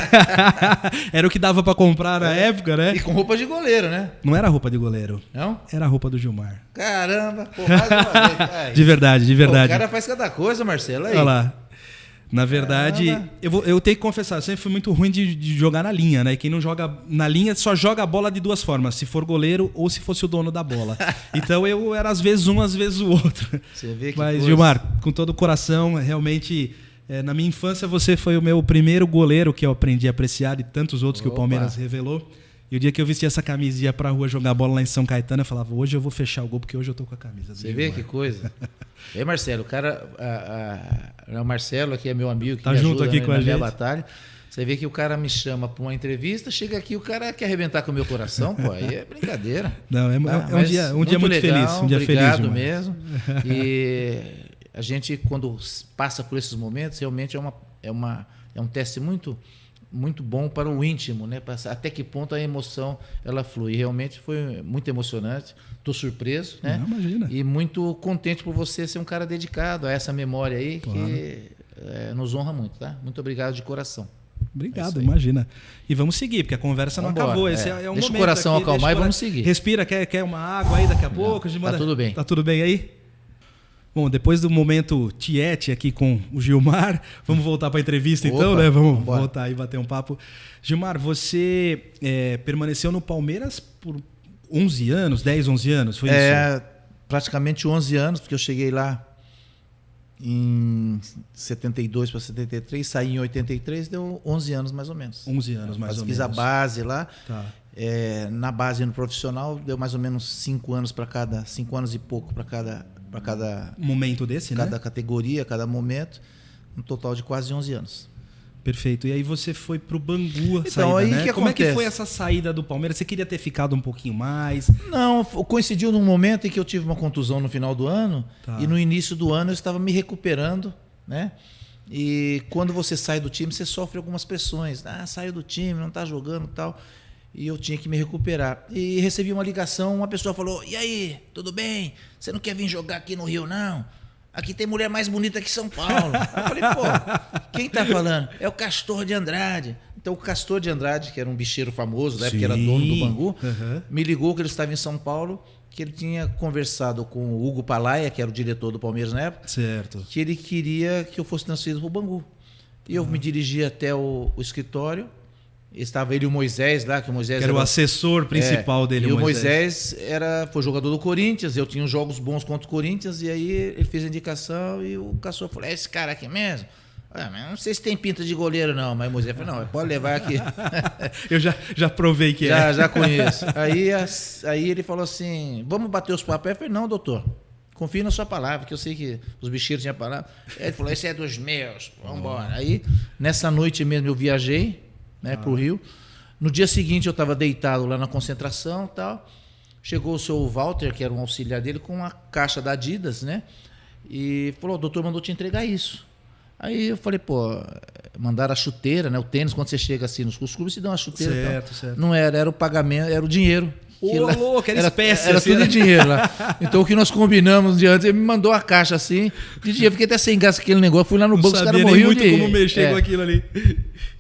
[SPEAKER 3] Era o que dava para comprar na época, né?
[SPEAKER 2] E com roupa de goleiro, né?
[SPEAKER 3] Não era roupa de goleiro.
[SPEAKER 2] Não?
[SPEAKER 3] Era a roupa do Gilmar.
[SPEAKER 2] Caramba, pô, mais uma vez. Ai.
[SPEAKER 3] De verdade, de verdade.
[SPEAKER 2] Pô, o cara faz cada coisa, Marcelo. Aí.
[SPEAKER 3] Olha lá. Na verdade, eu tenho que confessar, eu sempre fui muito ruim de jogar na linha, né? E quem não joga na linha só joga a bola de duas formas, se for goleiro ou se fosse o dono da bola. Então eu era às vezes um, às vezes o outro.
[SPEAKER 2] Você vê que
[SPEAKER 3] Mas,
[SPEAKER 2] coisa.
[SPEAKER 3] Gilmar, com todo o coração, realmente, na minha infância você foi o meu primeiro goleiro que eu aprendi a apreciar e tantos outros que o Palmeiras revelou. E o dia que eu vesti essa camisa e ia pra rua jogar bola lá em São Caetano, eu falava, hoje eu vou fechar o gol porque hoje eu tô com a camisa.
[SPEAKER 2] Você vê que coisa. E Marcelo, o cara, o Marcelo aqui é meu amigo que
[SPEAKER 3] tá
[SPEAKER 2] me
[SPEAKER 3] junto
[SPEAKER 2] ajuda
[SPEAKER 3] aqui com a
[SPEAKER 2] minha
[SPEAKER 3] gente.
[SPEAKER 2] batalha. Você vê que o cara me chama para uma entrevista, chega aqui, o cara quer arrebentar com o meu coração, pô, aí é brincadeira.
[SPEAKER 3] Não, é um dia muito
[SPEAKER 2] legal,
[SPEAKER 3] feliz, um dia
[SPEAKER 2] obrigado
[SPEAKER 3] feliz.
[SPEAKER 2] mesmo. E a gente, quando passa por esses momentos, realmente é um teste muito bom para o íntimo, né? Até que ponto a emoção ela flui. Realmente foi muito emocionante. Estou surpreso, né?
[SPEAKER 3] Não, imagina.
[SPEAKER 2] E muito contente por você ser um cara dedicado a essa memória aí, claro, que nos honra muito, tá? Muito obrigado de coração.
[SPEAKER 3] Obrigado, imagina. E vamos seguir, porque a conversa não acabou. Esse é um
[SPEAKER 2] deixa
[SPEAKER 3] momento
[SPEAKER 2] o coração
[SPEAKER 3] aqui,
[SPEAKER 2] acalmar e vamos seguir.
[SPEAKER 3] Respira, quer uma água aí daqui a pouco?
[SPEAKER 2] Tá tudo bem.
[SPEAKER 3] Tá tudo bem aí? Bom, depois do momento tiete aqui com o Gilmar, vamos voltar para a entrevista então, né? Vamos voltar e bater um papo. Gilmar, você permaneceu no Palmeiras por 11 anos, 10, 11 anos, foi isso?
[SPEAKER 2] Praticamente 11 anos, porque eu cheguei lá em 72 para 73, saí em 83, deu 11 anos mais ou menos.
[SPEAKER 3] 11 anos mais ou menos.
[SPEAKER 2] Fiz a base lá.
[SPEAKER 3] Tá.
[SPEAKER 2] Na base no profissional, deu mais ou menos 5 anos para cada, 5 anos e pouco para cada
[SPEAKER 3] momento desse,
[SPEAKER 2] cada
[SPEAKER 3] né?
[SPEAKER 2] categoria, cada momento, um total de quase 11 anos.
[SPEAKER 3] Perfeito. E aí você foi pro Bangu,
[SPEAKER 2] então,
[SPEAKER 3] saída,
[SPEAKER 2] aí
[SPEAKER 3] né?
[SPEAKER 2] que
[SPEAKER 3] Como
[SPEAKER 2] acontece?
[SPEAKER 3] é que foi essa saída do Palmeiras? Você queria ter ficado um pouquinho mais?
[SPEAKER 2] Não, coincidiu num momento em que eu tive uma contusão no final do ano,
[SPEAKER 3] tá,
[SPEAKER 2] e no início do ano eu estava me recuperando, né? E quando você sai do time, você sofre algumas pressões. Saiu do time, não está jogando e tal. E eu tinha que me recuperar. E recebi uma ligação, uma pessoa falou, e aí, tudo bem? Você não quer vir jogar aqui no Rio, não? Aqui tem mulher mais bonita que São Paulo. Eu falei, pô, quem tá falando? É o Castor de Andrade. Então o Castor de Andrade, que era um bicheiro famoso, né, porque era dono do Bangu, me ligou que ele estava em São Paulo, que ele tinha conversado com o Hugo Palaia, que era o diretor do Palmeiras na época,
[SPEAKER 3] certo,
[SPEAKER 2] que ele queria que eu fosse transferido para o Bangu. E eu me dirigi até o escritório. Estava ele e o Moisés lá, que o Moisés
[SPEAKER 3] era o assessor principal dele.
[SPEAKER 2] E o Moisés foi jogador do Corinthians, eu tinha uns jogos bons contra o Corinthians, e aí ele fez a indicação e o Castor falou, esse cara aqui mesmo? Mas não sei se tem pinta de goleiro não, mas o Moisés falou, não, pode levar aqui.
[SPEAKER 3] Eu já provei que
[SPEAKER 2] Já conheço. Aí ele falou assim, vamos bater os papéis? Eu falei, não, doutor, confio na sua palavra, que eu sei que os bicheiros tinham a palavra. Aí ele falou, esse é dos meus, vamos embora. Aí, nessa noite mesmo, eu viajei, né, para o Rio. No dia seguinte eu estava deitado lá na concentração e tal. Chegou o seu Walter, que era um auxiliar dele, com uma caixa da Adidas, né? E falou, o doutor mandou te entregar isso. Aí eu falei, pô, mandaram a chuteira, né? O tênis, quando você chega assim nos clubes, te dão uma chuteira.
[SPEAKER 3] Certo, certo.
[SPEAKER 2] Não era o pagamento, era o dinheiro Ô,
[SPEAKER 3] louco, era espécie.
[SPEAKER 2] Era
[SPEAKER 3] assim,
[SPEAKER 2] tudo em dinheiro lá. Então o que nós combinamos de antes, ele me mandou a caixa assim, de dinheiro. Fiquei até sem gás com aquele negócio, fui lá no banco, os caras morriam
[SPEAKER 3] muito como mexer com aquilo ali.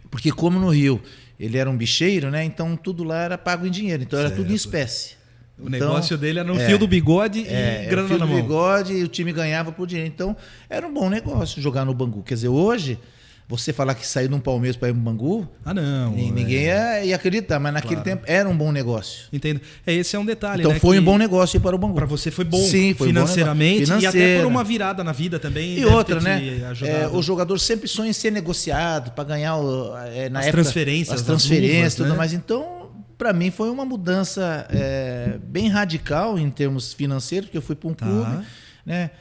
[SPEAKER 2] Porque como no Rio ele era um bicheiro, né? Então tudo lá era pago em dinheiro, então era tudo em espécie.
[SPEAKER 3] O negócio dele era no fio do bigode e grana
[SPEAKER 2] fio
[SPEAKER 3] na
[SPEAKER 2] do
[SPEAKER 3] mão.
[SPEAKER 2] bigode e o time ganhava por dinheiro. Então era um bom negócio jogar no Bangu. Quer dizer, hoje, você falar que saiu de um Palmeiras para ir para um Bangu, ninguém ia acreditar, mas naquele tempo era um bom negócio.
[SPEAKER 3] Entendo. Esse é um detalhe.
[SPEAKER 2] Então
[SPEAKER 3] né,
[SPEAKER 2] foi um bom negócio ir para o Bangu.
[SPEAKER 3] Para você foi bom.
[SPEAKER 2] Sim, foi
[SPEAKER 3] financeiramente
[SPEAKER 2] bom
[SPEAKER 3] e até por uma virada na vida também.
[SPEAKER 2] E outra, né? O jogador sempre sonha em ser negociado para ganhar
[SPEAKER 3] as transferências.
[SPEAKER 2] As transferências e tudo
[SPEAKER 3] né?
[SPEAKER 2] mais. Então, para mim foi uma mudança bem radical em termos financeiros, porque eu fui para um clube, né?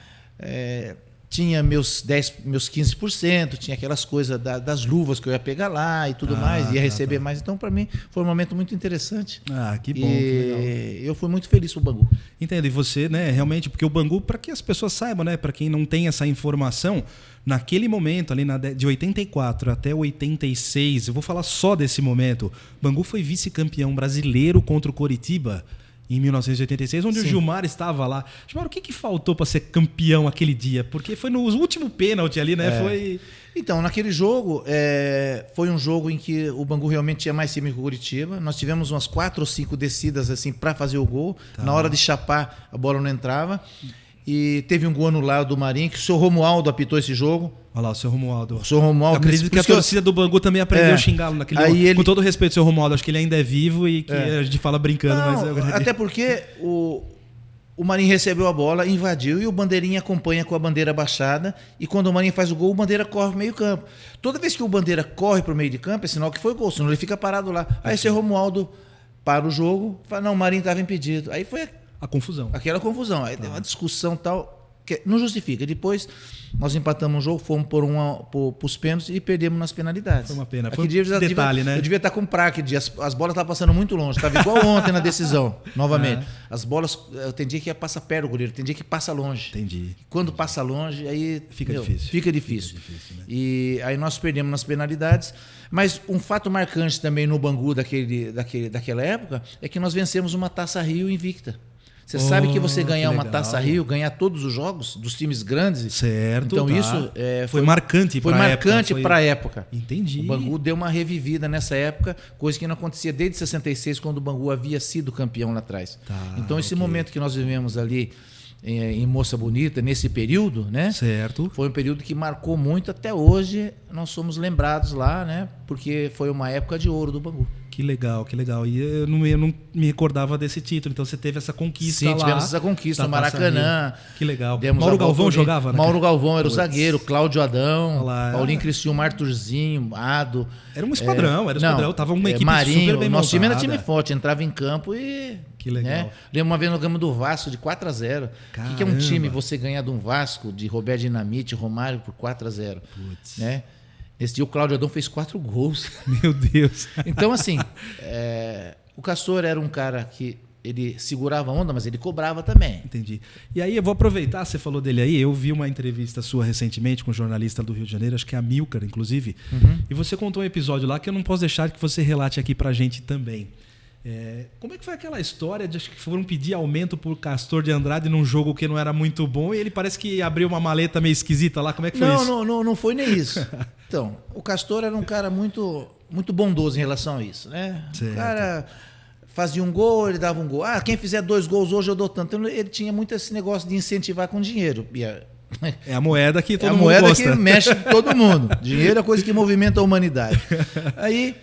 [SPEAKER 2] Tinha meus 15%, tinha aquelas coisas das luvas que eu ia pegar lá e tudo mais, ia receber mais. Então, para mim, foi um momento muito interessante.
[SPEAKER 3] Que bom, que legal.
[SPEAKER 2] Eu fui muito feliz com o Bangu.
[SPEAKER 3] Entendo, e você, né, realmente, porque o Bangu, para que as pessoas saibam, né, para quem não tem essa informação, naquele momento, ali de 84 até 86, eu vou falar só desse momento, Bangu foi vice-campeão brasileiro contra o Coritiba, em 1986, onde o Gilmar estava lá. Gilmar, o que faltou para ser campeão aquele dia? Porque foi no último pênalti ali, né?
[SPEAKER 2] Então, naquele jogo, foi um jogo em que o Bangu realmente tinha mais time que o Curitiba. Nós tivemos umas 4 ou 5 descidas assim para fazer o gol. Na hora de chapar, a bola não entrava. E teve um gol anulado do Marinho, que o seu Romualdo apitou esse jogo.
[SPEAKER 3] Olha lá, o seu Romualdo.
[SPEAKER 2] O seu Romualdo.
[SPEAKER 3] Eu acredito que a torcida do Bangu também aprendeu a xingá-lo naquele momento. Com todo respeito ao seu Romualdo, acho que ele ainda é vivo e que a gente fala brincando. Mas
[SPEAKER 2] até porque o Marinho recebeu a bola, invadiu e o Bandeirinha acompanha com a bandeira baixada. E quando o Marinho faz o gol, o Bandeira corre para o meio campo. Toda vez que o Bandeira corre para o meio de campo, é sinal que foi gol, senão ele fica parado lá. Aí o seu Romualdo para o jogo, fala, não, o Marinho estava impedido. Aí foi
[SPEAKER 3] a confusão.
[SPEAKER 2] Aquela confusão. Aí deu uma discussão tal, que não justifica. Depois nós empatamos o jogo, fomos para os pênaltis e perdemos nas penalidades.
[SPEAKER 3] Foi uma pena.
[SPEAKER 2] Foi um detalhe, né? Eu devia estar com praga aquele dia. As bolas estavam passando muito longe. Estava igual ontem na decisão, novamente. As bolas, tem dia que passa perto do goleiro, tem dia que passa longe.
[SPEAKER 3] Entendi.
[SPEAKER 2] E quando passa longe, aí
[SPEAKER 3] fica difícil.
[SPEAKER 2] Fica difícil,
[SPEAKER 3] né?
[SPEAKER 2] E aí nós perdemos nas penalidades. Mas um fato marcante também no Bangu daquela época é que nós vencemos uma Taça Rio invicta. Você sabe que você ganhar uma Taça Rio, ganhar todos os jogos dos times grandes.
[SPEAKER 3] Certo.
[SPEAKER 2] Então isso
[SPEAKER 3] foi marcante para a época.
[SPEAKER 2] Foi marcante para a época.
[SPEAKER 3] Entendi.
[SPEAKER 2] O Bangu deu uma revivida nessa época, coisa que não acontecia desde 66, quando o Bangu havia sido campeão lá atrás. Então esse momento que nós vivemos ali em Moça Bonita, nesse período, né?
[SPEAKER 3] Certo.
[SPEAKER 2] Foi um período que marcou muito. Até hoje nós somos lembrados lá, né? Porque foi uma época de ouro do Bangu.
[SPEAKER 3] Que legal, que legal. E eu não me recordava desse título. Então você teve essa conquista lá.
[SPEAKER 2] Sim, tivemos essa conquista no Maracanã.
[SPEAKER 3] Que legal. Mauro Galvão jogava, né?
[SPEAKER 2] Mauro Galvão era o zagueiro, Cláudio Adão, Paulinho Cristiano, Arthurzinho, Ado.
[SPEAKER 3] Era um esquadrão, Tava uma equipe
[SPEAKER 2] Marinho,
[SPEAKER 3] super bem montada.
[SPEAKER 2] Nosso time era time forte, entrava em campo e...
[SPEAKER 3] Que legal.
[SPEAKER 2] Né? Lembro uma vez nós ganhamos do Vasco de 4-0. O que é um time você ganhar de um Vasco, de Roberto Dinamite, Romário, por 4-0? Né? Nesse dia o Cláudio Adão fez 4 gols.
[SPEAKER 3] Meu Deus.
[SPEAKER 2] Então, assim, o Castor era um cara que ele segurava a onda, mas ele cobrava também.
[SPEAKER 3] Entendi. E aí eu vou aproveitar, você falou dele aí, eu vi uma entrevista sua recentemente com um jornalista do Rio de Janeiro, acho que é a Milcar, inclusive, e você contou um episódio lá que eu não posso deixar que você relate aqui pra gente também. Como é que foi aquela história de que foram pedir aumento por Castor de Andrade num jogo que não era muito bom e ele parece que abriu uma maleta meio esquisita lá? Como é que foi isso?
[SPEAKER 2] Não foi nem isso. Então, o Castor era um cara muito, muito bondoso em relação a isso, né?
[SPEAKER 3] Certo.
[SPEAKER 2] O cara fazia um gol, ele dava um gol. Quem fizer 2 gols hoje eu dou tanto. Então, ele tinha muito esse negócio de incentivar com dinheiro.
[SPEAKER 3] É a moeda que todo mundo
[SPEAKER 2] gosta. É a moeda
[SPEAKER 3] que
[SPEAKER 2] mexe com todo mundo. Dinheiro é a coisa que movimenta a humanidade. Aí,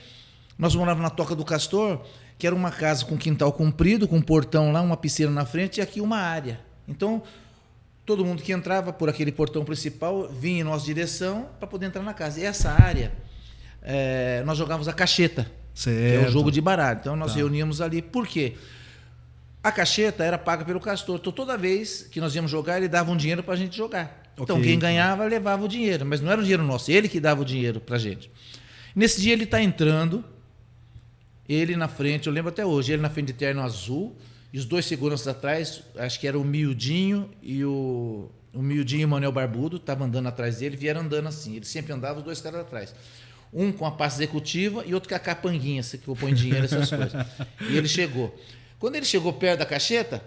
[SPEAKER 2] nós morávamos na Toca do Castor, que era uma casa com quintal comprido, com um portão lá, uma piscina na frente e aqui uma área. Então, todo mundo que entrava por aquele portão principal vinha em nossa direção para poder entrar na casa. E essa área, nós jogávamos a cacheta,
[SPEAKER 3] certo,
[SPEAKER 2] que é o jogo de baralho. Então, nós reuníamos ali. Por quê? A cacheta era paga pelo Castor. Então, toda vez que nós íamos jogar, ele dava um dinheiro para a gente jogar. Então, quem ganhava, levava o dinheiro. Mas não era o dinheiro nosso, ele que dava o dinheiro para a gente. Nesse dia, ele está entrando... Ele na frente, eu lembro até hoje, ele na frente de terno azul, e os 2 seguranças atrás, acho que era o Miudinho e o Miudinho e o Manuel Barbudo, estavam andando atrás dele, vieram andando assim. Ele sempre andava, os 2 caras atrás. Um com a pasta executiva e outro com a capanguinha, que põe dinheiro, essas coisas. E ele chegou. Quando ele chegou perto da cacheta,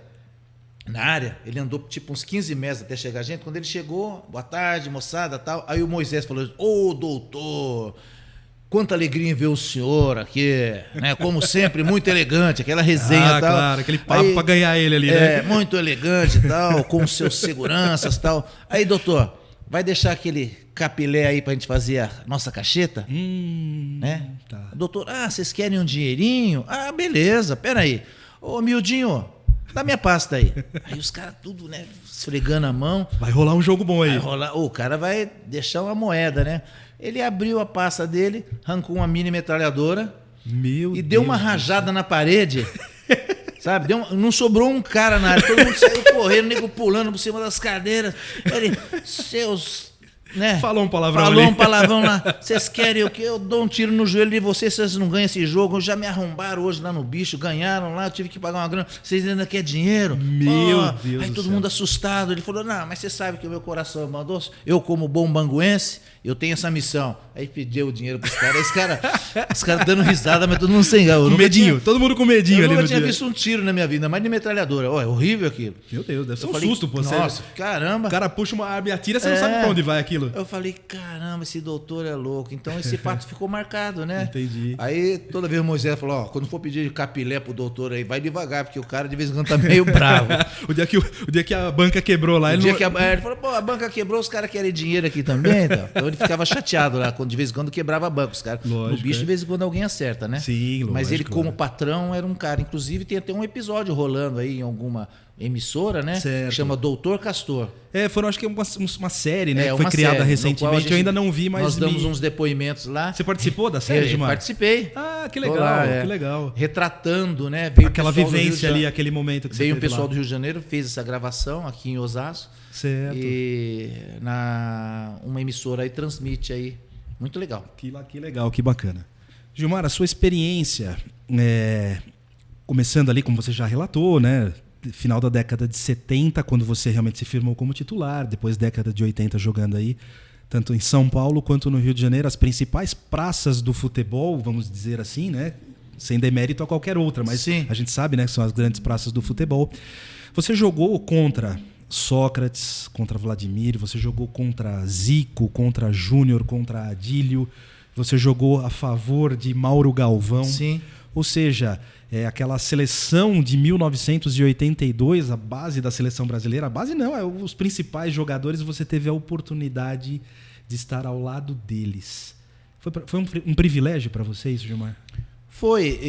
[SPEAKER 2] na área, ele andou tipo uns 15 metros até chegar a gente. Quando ele chegou, boa tarde, moçada, tal. Aí o Moisés falou: ô, doutor, quanta alegria em ver o senhor aqui, né? Como sempre, muito elegante, aquela resenha e tal.
[SPEAKER 3] Claro, aquele papo pra ganhar ele ali, né?
[SPEAKER 2] Muito elegante e tal, com seus seguranças e tal. Aí, doutor, vai deixar aquele capilé aí pra gente fazer a nossa cacheta? Né?
[SPEAKER 3] Tá.
[SPEAKER 2] Doutor, vocês querem um dinheirinho? Beleza, peraí. Ô, miudinho, dá minha pasta aí. Aí os caras tudo, né, esfregando a mão.
[SPEAKER 3] Vai rolar um jogo bom aí.
[SPEAKER 2] Vai rolar, o cara vai deixar uma moeda, né? Ele abriu a pasta dele, arrancou uma mini metralhadora
[SPEAKER 3] Meu
[SPEAKER 2] e deu uma rajada na parede. Sabe? Não sobrou um cara na área. Todo mundo saiu correndo, nego pulando por cima das cadeiras. Ele, seus... Né?
[SPEAKER 3] Falou um palavrão
[SPEAKER 2] Falou
[SPEAKER 3] ali.
[SPEAKER 2] um palavrão lá. Vocês querem o quê? Eu dou um tiro no joelho de vocês, vocês não ganham esse jogo. Já me arrombaram hoje lá no bicho, ganharam lá, eu tive que pagar uma grana. Vocês ainda querem dinheiro?
[SPEAKER 3] Meu Deus
[SPEAKER 2] Aí
[SPEAKER 3] do
[SPEAKER 2] todo
[SPEAKER 3] céu.
[SPEAKER 2] mundo assustado. Ele falou: não, mas você sabe que o meu coração mandou. Eu, como bom banguense, eu tenho essa missão. Aí pediu o dinheiro pros caras. Aí os caras dando risada, mas todo mundo sem galo.
[SPEAKER 3] Com medinho, todo mundo com medinho
[SPEAKER 2] Eu
[SPEAKER 3] ali
[SPEAKER 2] nunca
[SPEAKER 3] no
[SPEAKER 2] tinha
[SPEAKER 3] dia.
[SPEAKER 2] visto um tiro na minha vida, mas de metralhadora. É horrível aquilo.
[SPEAKER 3] Meu Deus, deve ser
[SPEAKER 2] Eu
[SPEAKER 3] um
[SPEAKER 2] falei,
[SPEAKER 3] susto, pô.
[SPEAKER 2] nossa, caramba.
[SPEAKER 3] O cara puxa uma arma e atira, você não sabe pra onde vai aquilo.
[SPEAKER 2] Eu falei, caramba, esse doutor é louco. Então esse fato ficou marcado, né?
[SPEAKER 3] Entendi.
[SPEAKER 2] Aí toda vez o Moisés falou: quando for pedir capilé pro doutor aí, vai devagar, porque o cara de vez em quando tá meio bravo.
[SPEAKER 3] o dia que a banca quebrou lá, ele
[SPEAKER 2] Ele falou: pô, a banca quebrou, os caras querem dinheiro aqui também. Então ele ficava chateado lá, quando de vez em quando quebrava a banca. Os caras,
[SPEAKER 3] Lógico,
[SPEAKER 2] no bicho, de vez em quando alguém acerta, né?
[SPEAKER 3] Sim, lógico.
[SPEAKER 2] Mas ele, como patrão, era um cara. Inclusive, tem até um episódio rolando aí em alguma emissora, né?
[SPEAKER 3] Certo.
[SPEAKER 2] Que chama Doutor Castor.
[SPEAKER 3] Foram acho que uma série, né? Que
[SPEAKER 2] Uma
[SPEAKER 3] foi criada
[SPEAKER 2] série, no qual a
[SPEAKER 3] recentemente.
[SPEAKER 2] gente-
[SPEAKER 3] Eu ainda não vi, mas.
[SPEAKER 2] Nós damos uns depoimentos lá.
[SPEAKER 3] Você participou da série,
[SPEAKER 2] Eu
[SPEAKER 3] Gilmar?
[SPEAKER 2] participei.
[SPEAKER 3] Ah, que
[SPEAKER 2] Tô
[SPEAKER 3] legal,
[SPEAKER 2] lá,
[SPEAKER 3] que legal.
[SPEAKER 2] Retratando, né? Veio
[SPEAKER 3] Aquela
[SPEAKER 2] o pessoal do Rio de
[SPEAKER 3] vivência ali,
[SPEAKER 2] Janeiro.
[SPEAKER 3] aquele momento que você
[SPEAKER 2] Veio o
[SPEAKER 3] teve
[SPEAKER 2] pessoal
[SPEAKER 3] lá.
[SPEAKER 2] do Rio de Janeiro, fez essa gravação aqui em Osasco.
[SPEAKER 3] Certo.
[SPEAKER 2] E uma emissora aí transmite aí. Muito legal.
[SPEAKER 3] Que legal, que bacana. Gilmar, a sua experiência, começando ali, como você já relatou, né? Final da década de 70, quando você realmente se firmou como titular, depois década de 80 jogando aí, tanto em São Paulo quanto no Rio de Janeiro, as principais praças do futebol, vamos dizer assim, né? Sem demérito a qualquer outra, mas
[SPEAKER 2] Sim.
[SPEAKER 3] a gente sabe, né, que são as grandes praças do futebol. Você jogou contra Sócrates, contra Vladimir, você jogou contra Zico, contra Júnior, contra Adílio, você jogou a favor de Mauro Galvão.
[SPEAKER 2] Sim.
[SPEAKER 3] Ou seja, aquela seleção de 1982, a base da seleção brasileira, a base não, os principais jogadores, você teve a oportunidade de estar ao lado deles. Foi um privilégio para você isso, Gilmar?
[SPEAKER 2] Foi.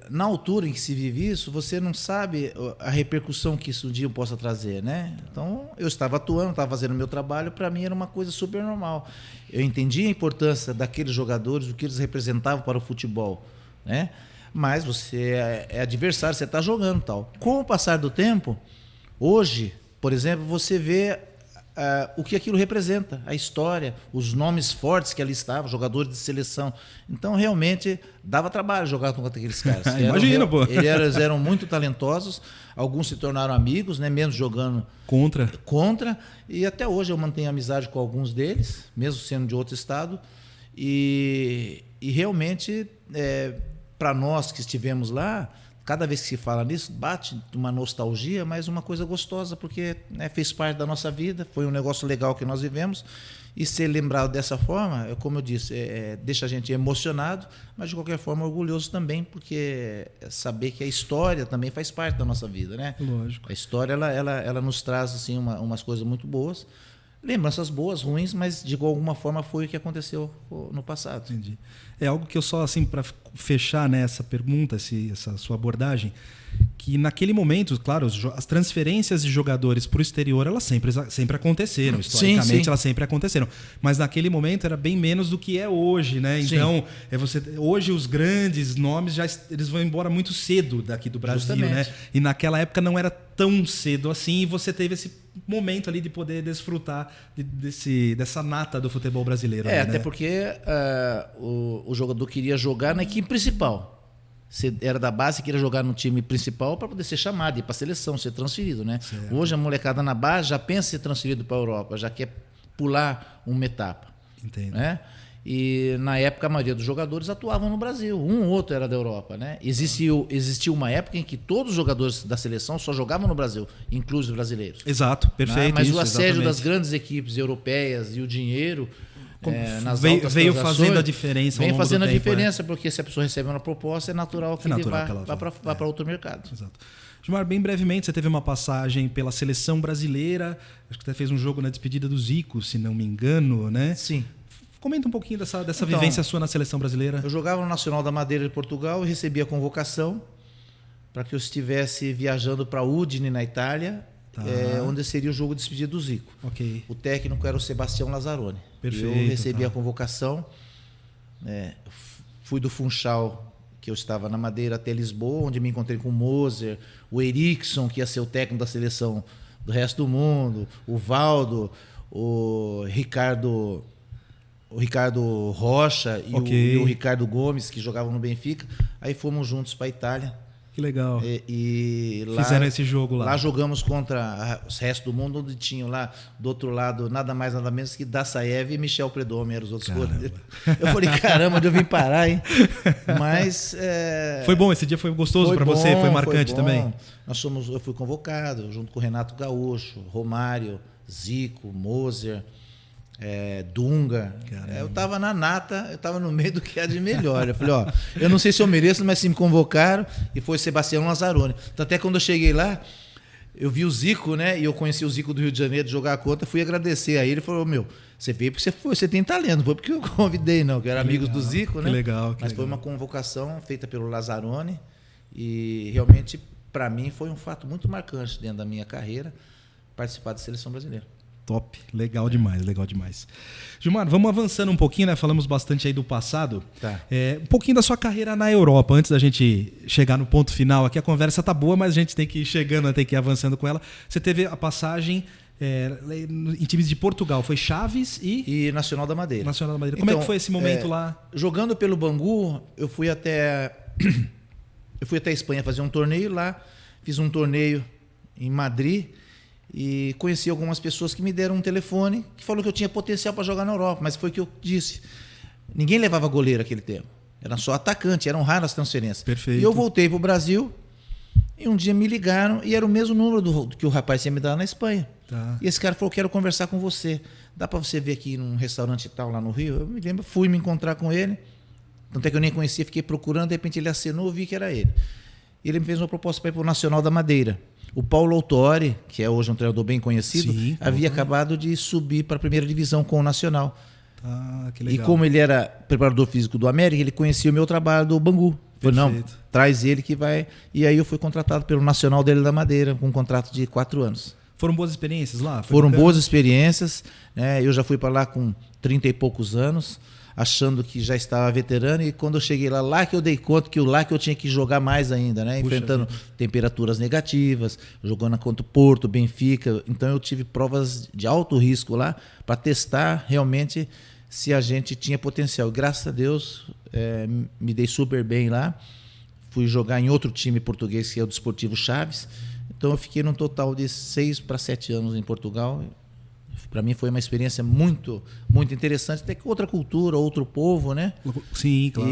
[SPEAKER 2] Na altura em que se vive isso, você não sabe a repercussão que isso um dia possa trazer, né? Então, eu estava atuando, estava fazendo o meu trabalho, para mim era uma coisa super normal. Eu entendi a importância daqueles jogadores, o que eles representavam para o futebol, né? Mas você é adversário, você está jogando e tal. Com o passar do tempo, hoje, por exemplo, você vê o que aquilo representa, a história, os nomes fortes que ali estavam, jogadores de seleção. Então, realmente, dava trabalho jogar contra aqueles caras.
[SPEAKER 3] Imagina, pô.
[SPEAKER 2] Eles eram muito talentosos, alguns se tornaram amigos, né, mesmo jogando contra. E até hoje eu mantenho amizade com alguns deles, mesmo sendo de outro estado. E realmente, para nós que estivemos lá, cada vez que se fala nisso, bate uma nostalgia, mas uma coisa gostosa, porque fez parte da nossa vida, foi um negócio legal que nós vivemos, e ser lembrado dessa forma, como eu disse, deixa a gente emocionado, mas de qualquer forma orgulhoso também, porque saber que a história também faz parte da nossa vida, né?
[SPEAKER 3] Lógico.
[SPEAKER 2] A história, ela nos traz assim, umas coisas muito boas, lembranças boas, ruins, mas de alguma forma foi o que aconteceu no passado.
[SPEAKER 3] Entendi. É algo que eu só, assim, para fechar essa pergunta, essa sua abordagem, que naquele momento, claro, as transferências de jogadores para o exterior, elas sempre aconteceram, historicamente
[SPEAKER 2] sim.
[SPEAKER 3] elas sempre aconteceram, mas naquele momento era bem menos do que é hoje, né? Então, hoje os grandes nomes, eles vão embora muito cedo daqui do Brasil,
[SPEAKER 2] Justamente.
[SPEAKER 3] né? E naquela época não era tão cedo assim, e você teve esse momento ali de poder desfrutar dessa nata do futebol brasileiro.
[SPEAKER 2] Até
[SPEAKER 3] né?
[SPEAKER 2] porque o jogador queria jogar na equipe principal. Você era da base, queria jogar no time principal para poder ser chamado, ir para a seleção, ser transferido, né?
[SPEAKER 3] Certo.
[SPEAKER 2] Hoje a molecada na base já pensa em ser transferido para a Europa, já quer pular uma etapa.
[SPEAKER 3] Entendo.
[SPEAKER 2] Né? E na época a maioria dos jogadores atuavam no Brasil, um ou outro era da Europa, né? Existiu uma época em que todos os jogadores da seleção só jogavam no Brasil, inclusive os brasileiros.
[SPEAKER 3] Exato, perfeito.
[SPEAKER 2] Mas
[SPEAKER 3] isso,
[SPEAKER 2] o assédio
[SPEAKER 3] exatamente.
[SPEAKER 2] das grandes equipes europeias e o dinheiro nas
[SPEAKER 3] veio fazendo a diferença.
[SPEAKER 2] Vem fazendo a
[SPEAKER 3] tempo,
[SPEAKER 2] diferença, porque se a pessoa recebe uma proposta, é natural que ele
[SPEAKER 3] que ela
[SPEAKER 2] vá para outro mercado.
[SPEAKER 3] Exato. Gilmar, bem brevemente, você teve uma passagem pela seleção brasileira, acho que até fez um jogo na despedida do Zico, se não me engano, né?
[SPEAKER 2] Sim.
[SPEAKER 3] Comenta um pouquinho dessa vivência sua na seleção brasileira.
[SPEAKER 2] Eu jogava no Nacional da Madeira de Portugal e recebi a convocação para que eu estivesse viajando para Udine, na Itália, onde seria o jogo de despedida do Zico.
[SPEAKER 3] Okay.
[SPEAKER 2] O técnico era o Sebastião Lazzaroni.
[SPEAKER 3] Perfeito,
[SPEAKER 2] eu recebi a convocação, fui do Funchal, que eu estava na Madeira, até Lisboa, onde me encontrei com o Moser, o Erickson, que ia ser o técnico da seleção do resto do mundo, o Valdo, o Ricardo Rocha e o Ricardo Gomes, que jogavam no Benfica. Aí fomos juntos para a Itália.
[SPEAKER 3] Que legal.
[SPEAKER 2] E lá,
[SPEAKER 3] fizeram esse jogo lá.
[SPEAKER 2] Lá jogamos contra o resto do mundo, onde tinham lá do outro lado nada mais nada menos que Dassaev e Michel Predomi, eram os outros goleiros. Eu falei, caramba, onde eu vim parar, hein? Mas
[SPEAKER 3] foi bom, esse dia foi gostoso para você, foi marcante também.
[SPEAKER 2] Eu fui convocado junto com o Renato Gaúcho, Romário, Zico, Moser, Dunga. Eu estava na nata, eu estava no meio do que há de melhor. Eu falei, eu não sei se eu mereço, mas se me convocaram, e foi Sebastião Lazzaroni. Então, até quando eu cheguei lá, eu vi o Zico, né? E eu conheci o Zico do Rio de Janeiro de jogar a conta, fui agradecer a ele. Ele falou, você veio porque você tem talento, não foi porque eu convidei, não, que era amigos do Zico, né?
[SPEAKER 3] Que legal.
[SPEAKER 2] Mas foi uma convocação feita pelo Lazzaroni, e realmente, para mim, foi um fato muito marcante dentro da minha carreira participar da seleção brasileira.
[SPEAKER 3] Top, legal demais, legal demais. Gilmar, vamos avançando um pouquinho, né? Falamos bastante aí do passado.
[SPEAKER 2] Tá.
[SPEAKER 3] Um pouquinho da sua carreira na Europa, antes da gente chegar no ponto final aqui. A conversa tá boa, mas a gente tem que ir chegando, tem que ir avançando com ela. Você teve a passagem em times de Portugal, foi Chaves e
[SPEAKER 2] Nacional da Madeira.
[SPEAKER 3] Nacional da Madeira. Como é que foi esse momento lá?
[SPEAKER 2] Jogando pelo Bangu, eu fui até a Espanha fazer um torneio lá, fiz um torneio em Madrid. E conheci algumas pessoas que me deram um telefone que falou que eu tinha potencial para jogar na Europa, mas foi o que eu disse. Ninguém levava goleiro naquele tempo. Era só atacante, eram raras as transferências.
[SPEAKER 3] Perfeito.
[SPEAKER 2] E eu voltei para o Brasil e um dia me ligaram e era o mesmo número que o rapaz tinha me dado na Espanha.
[SPEAKER 3] Tá.
[SPEAKER 2] E esse cara falou, quero conversar com você. Dá para você ver aqui num restaurante tal lá no Rio? Eu me lembro, fui me encontrar com ele. Tanto é que eu nem conhecia, fiquei procurando, de repente ele acenou, vi que era ele. E ele me fez uma proposta para ir para o Nacional da Madeira. O Paulo Autori, que é hoje um treinador bem conhecido, havia acabado de subir para a primeira divisão com o Nacional.
[SPEAKER 3] Que legal.
[SPEAKER 2] E como ele era preparador físico do América, ele conhecia o meu trabalho do Bangu. Falei, não, traz ele que vai... E aí eu fui contratado pelo Nacional dele da Madeira, com um contrato de 4 anos.
[SPEAKER 3] Foram boas experiências lá?
[SPEAKER 2] Foram boas experiências. Né? Eu já fui para lá com 30 e poucos anos, achando que já estava veterano, e quando eu cheguei lá que eu dei conta que lá que eu tinha que jogar mais ainda, né? Enfrentando temperaturas negativas, jogando contra o Porto, Benfica. Então eu tive provas de alto risco lá para testar realmente se a gente tinha potencial. Graças a Deus, me dei super bem lá. Fui jogar em outro time português, que é o Desportivo Chaves. Então eu fiquei num total de 6 para 7 anos em Portugal. Para mim foi uma experiência muito, muito interessante, até que outra cultura, outro povo, né?
[SPEAKER 3] Sim, claro.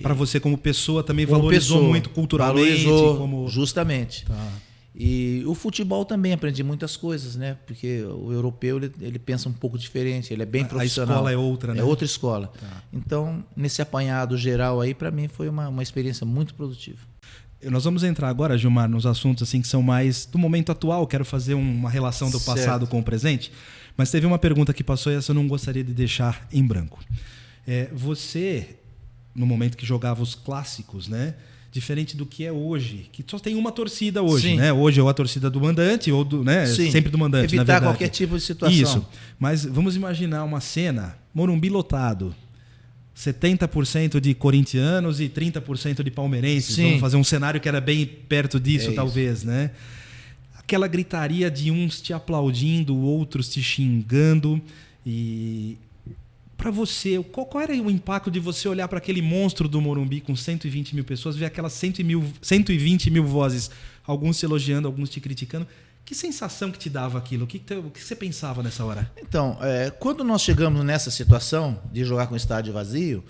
[SPEAKER 3] Para você como pessoa também valorizou muito culturalmente.
[SPEAKER 2] Valorizou, justamente.
[SPEAKER 3] Tá.
[SPEAKER 2] E o futebol também aprendi muitas coisas, né? Porque o europeu ele pensa um pouco diferente, ele é bem profissional.
[SPEAKER 3] A escola é outra, né?
[SPEAKER 2] É outra escola.
[SPEAKER 3] Tá.
[SPEAKER 2] Então, nesse apanhado geral aí, para mim foi uma experiência muito produtiva.
[SPEAKER 3] Nós vamos entrar agora, Gilmar, nos assuntos assim que são mais do momento atual. Quero fazer uma relação do passado com o presente. Mas teve uma pergunta que passou e essa eu não gostaria de deixar em branco. Você, no momento que jogava os clássicos, né? Diferente do que é hoje, que só tem uma torcida hoje,
[SPEAKER 2] Sim.
[SPEAKER 3] né? Hoje ou a torcida do mandante ou sempre do mandante,
[SPEAKER 2] evitar
[SPEAKER 3] na verdade.
[SPEAKER 2] qualquer tipo de situação.
[SPEAKER 3] Isso. Mas vamos imaginar uma cena, Morumbi lotado. 70% de corintianos e 30% de palmeirenses.
[SPEAKER 2] Sim.
[SPEAKER 3] Vamos fazer um cenário que era bem perto disso,
[SPEAKER 2] isso.
[SPEAKER 3] talvez, né? Aquela gritaria de uns te aplaudindo, outros te xingando. E para você, qual era o impacto de você olhar para aquele monstro do Morumbi com 120 mil pessoas, ver aquelas 120 mil vozes, alguns te elogiando, alguns te criticando? Que sensação que te dava aquilo? O que você pensava nessa hora?
[SPEAKER 2] Então, quando nós chegamos nessa situação de jogar com o estádio vazio,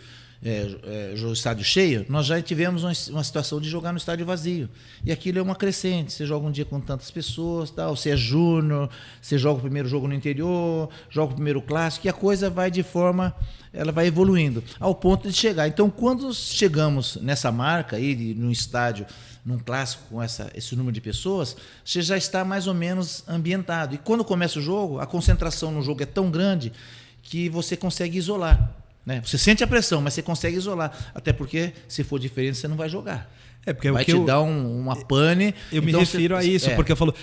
[SPEAKER 2] estádio cheio, nós já tivemos uma situação de jogar no estádio vazio. E aquilo é uma crescente. Você joga um dia com tantas pessoas, tal, você é júnior, você joga o primeiro jogo no interior, joga o primeiro clássico, e a coisa vai ela vai evoluindo, ao ponto de chegar. Então, quando chegamos nessa marca aí, no estádio, num clássico com esse número de pessoas, você já está mais ou menos ambientado. E quando começa o jogo, a concentração no jogo é tão grande que você consegue isolar. Né? Você sente a pressão, mas você consegue isolar. Até porque, se for diferente, você não vai jogar.
[SPEAKER 3] Porque
[SPEAKER 2] vai te dar uma pane.
[SPEAKER 3] Eu me refiro a isso, porque eu falo,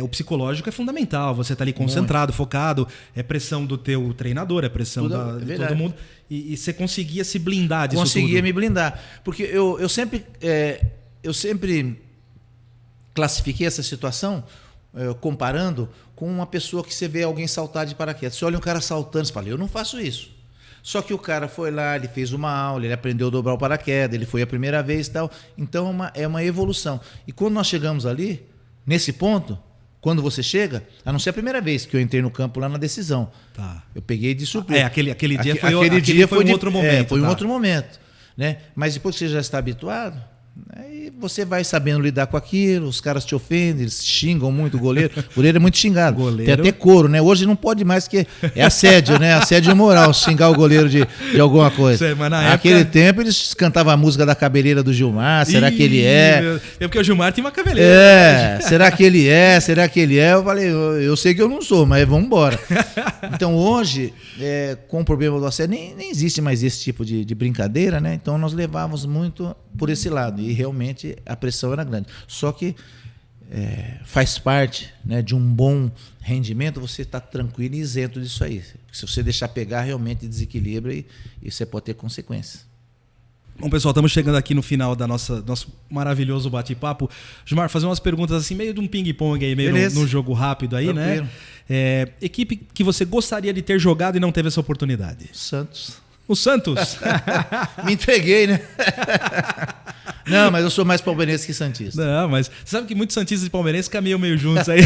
[SPEAKER 3] o psicológico é fundamental. Você está ali concentrado, focado, é pressão do teu treinador, é pressão de todo mundo. E você conseguia se blindar disso tudo.
[SPEAKER 2] Conseguia me blindar. Porque eu sempre classifiquei essa situação comparando com uma pessoa que você vê alguém saltar de paraquedas. Você olha um cara saltando, você fala, eu não faço isso. Só que o cara foi lá, ele fez uma aula, ele aprendeu a dobrar o paraquedas, ele foi a primeira vez e tal. Então é uma evolução. E quando nós chegamos ali, nesse ponto, quando você chega, a não ser a primeira vez que eu entrei no campo lá na decisão, eu peguei de surpresa.
[SPEAKER 3] Aquele dia foi um outro momento.
[SPEAKER 2] Foi um outro momento. Né? Mas depois que você já está habituado, aí você vai sabendo lidar com aquilo, os caras te ofendem, eles xingam muito o goleiro. O goleiro é muito xingado. Tem até couro, né? Hoje não pode mais, porque é assédio, né? Assédio moral, xingar o goleiro de alguma coisa.
[SPEAKER 3] Mas
[SPEAKER 2] naquele tempo eles cantavam a música da cabeleira do Gilmar, será que ele é?
[SPEAKER 3] Porque o Gilmar tem uma cabeleira.
[SPEAKER 2] Será que ele é? Será que ele é? Eu falei, eu sei que eu não sou, mas vamos embora. Então hoje, com o problema do assédio, nem existe mais esse tipo de brincadeira, né? Então nós levávamos muito por esse lado e realmente a pressão era grande. Só que faz parte, né, de um bom rendimento você estar tranquilo e isento disso aí. Se você deixar pegar, realmente desequilibra e você pode ter consequências.
[SPEAKER 3] Bom, pessoal, estamos chegando aqui no final da nosso maravilhoso bate-papo. Gilmar, fazer umas perguntas assim, meio de um ping-pong aí, meio no jogo rápido aí, tranquilo, né? Equipe que você gostaria de ter jogado e não teve essa oportunidade?
[SPEAKER 2] Santos.
[SPEAKER 3] O Santos?
[SPEAKER 2] Me entreguei, né? Não, mas eu sou mais palmeirense que santista.
[SPEAKER 3] Não, mas você sabe que muitos santistas e palmeirenses caminham meio juntos aí.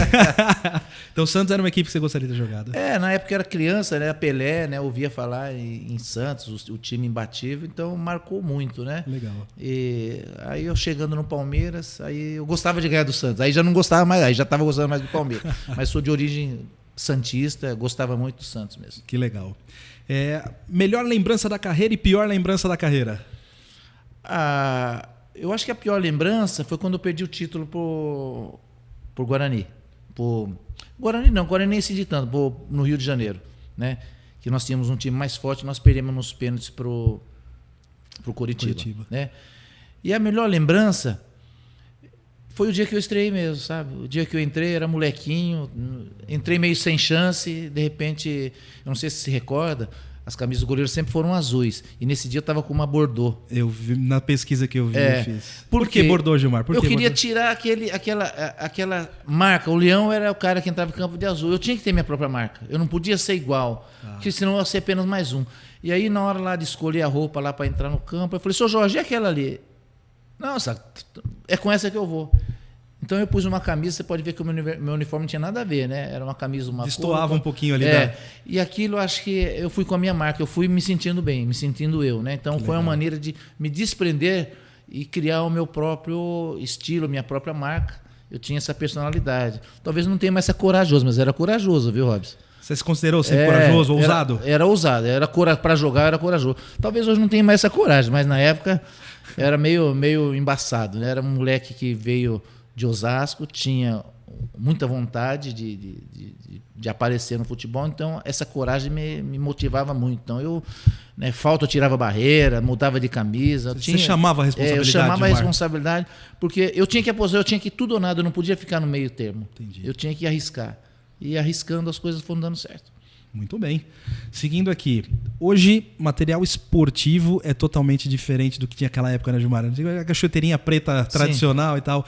[SPEAKER 3] Então o Santos era uma equipe que você gostaria de ter jogado?
[SPEAKER 2] Na época eu era criança, né? Pelé, né? Ouvia falar em Santos, o time imbatível, então marcou muito, né?
[SPEAKER 3] Legal.
[SPEAKER 2] E aí eu chegando no Palmeiras, aí eu gostava de ganhar do Santos. Aí já não gostava mais, aí já estava gostando mais do Palmeiras. Mas sou de origem santista, gostava muito do Santos mesmo.
[SPEAKER 3] Que legal. Melhor lembrança da carreira e pior lembrança da carreira?
[SPEAKER 2] Eu acho que a pior lembrança foi quando eu perdi o título por Guarani. Guarani nem se de tanto, no Rio de Janeiro, né? Que nós tínhamos um time mais forte, nós perdemos nos pênaltis pro Coritiba. Né? E a melhor lembrança foi o dia que eu estreiei mesmo, sabe? O dia que eu entrei, era molequinho, entrei meio sem chance, de repente, eu não sei se recorda, as camisas do goleiro sempre foram azuis. E nesse dia eu estava com uma Bordeaux.
[SPEAKER 3] Eu vi, na pesquisa que eu vi, eu fiz. Por que Bordeaux, Gilmar?
[SPEAKER 2] Eu queria tirar aquela marca. O Leão era o cara que entrava em campo de azul. Eu tinha que ter minha própria marca. Eu não podia ser igual, porque senão eu ia ser apenas mais um. E aí, na hora lá de escolher a roupa lá para entrar no campo, eu falei, seu Jorge, e aquela ali? Nossa, é com essa que eu vou. Então eu pus uma camisa, você pode ver que o meu uniforme não tinha nada a ver, né? Era uma camisa, uma
[SPEAKER 3] destoava um pouquinho ali.
[SPEAKER 2] E aquilo, acho que eu fui com a minha marca, eu fui me sentindo bem, me sentindo eu, né? Então foi uma maneira de me desprender e criar o meu próprio estilo, minha própria marca. Eu tinha essa personalidade. Talvez não tenha mais essa corajoso, mas era corajoso, viu, Robson?
[SPEAKER 3] Você se considerou sempre corajoso, ousado?
[SPEAKER 2] Era ousado, para jogar era corajoso. Talvez hoje não tenha mais essa coragem, mas na época era meio embaçado, né? Era um moleque que veio de Osasco, tinha muita vontade de aparecer no futebol, então essa coragem me motivava muito. Então eu, falta eu tirava barreira, mudava de camisa.
[SPEAKER 3] Você chamava a responsabilidade?
[SPEAKER 2] Eu chamava a responsabilidade, porque eu tinha que apostar, eu tinha que ir tudo ou nada, eu não podia ficar no meio termo.
[SPEAKER 3] Entendi.
[SPEAKER 2] Eu tinha que arriscar. E arriscando as coisas foram dando certo.
[SPEAKER 3] Muito bem. Seguindo aqui, hoje material esportivo é totalmente diferente do que tinha naquela época, né, Gilmar? A chuteirinha preta tradicional. Sim. E tal.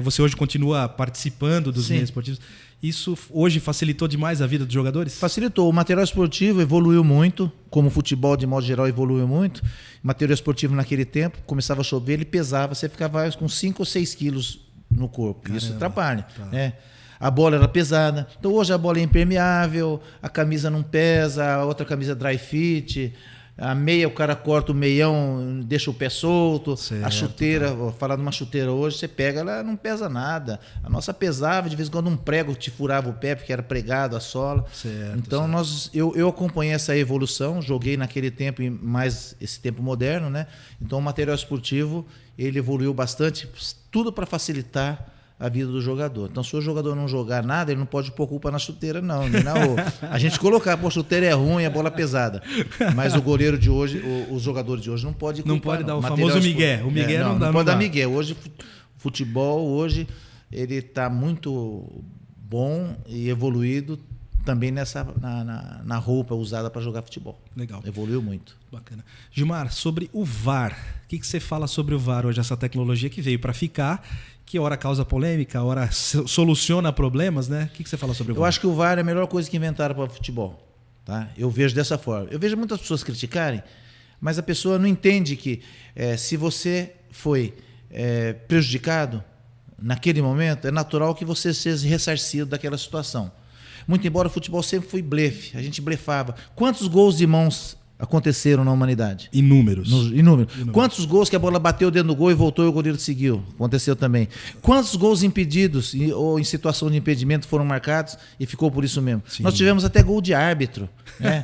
[SPEAKER 3] Você hoje continua participando dos meios esportivos. Isso hoje facilitou demais a vida dos jogadores? Facilitou.
[SPEAKER 2] O material esportivo evoluiu muito, como o futebol de modo geral evoluiu muito. O material esportivo naquele tempo, começava a chover, ele pesava, você ficava com 5 ou 6 quilos no corpo. Caramba, isso atrapalha. Tá. Né? a bola era pesada. Então hoje a bola é impermeável, a camisa não pesa, a outra camisa dry fit, a meia o cara corta o meião, deixa o pé solto,
[SPEAKER 3] certo,
[SPEAKER 2] a chuteira, vou falar de uma chuteira hoje, você pega, ela não pesa nada. A nossa pesava, de vez em quando um prego te furava o pé, porque era pregado a sola.
[SPEAKER 3] Certo,
[SPEAKER 2] então eu acompanhei essa evolução, joguei naquele tempo e mais esse tempo moderno, né? Então o material esportivo, ele evoluiu bastante, tudo para facilitar a vida do jogador. Então, se o jogador não jogar nada, ele não pode pôr culpa na chuteira, não, nem na rua. A gente colocar, pô, a chuteira é ruim, a bola é pesada. Mas o goleiro de hoje, os jogadores de hoje não pode culpar.
[SPEAKER 3] Não pode dar o famoso migué. O migué não dá.
[SPEAKER 2] Não pode dar migué. Hoje, futebol, hoje, ele está muito bom e evoluído também na roupa usada para jogar futebol.
[SPEAKER 3] Legal.
[SPEAKER 2] Evoluiu muito.
[SPEAKER 3] Bacana. Gilmar, sobre o VAR, o que você fala sobre o VAR hoje, essa tecnologia que veio para ficar, que hora causa polêmica, hora soluciona problemas, né? O que você fala sobre o VAR?
[SPEAKER 2] Eu acho que o VAR é a melhor coisa que inventaram para o futebol. Tá? Eu vejo dessa forma. Eu vejo muitas pessoas criticarem, mas a pessoa não entende que se você foi prejudicado naquele momento, é natural que você seja ressarcido daquela situação. Muito embora o futebol sempre foi blefe, a gente blefava. Quantos gols de mãos aconteceram na humanidade?
[SPEAKER 3] Inúmeros.
[SPEAKER 2] Inúmeros. Quantos gols que a bola bateu dentro do gol e voltou e o goleiro seguiu? Aconteceu também. Quantos gols impedidos ou em situação de impedimento foram marcados e ficou por isso mesmo? Sim. Nós tivemos até gol de árbitro. Né?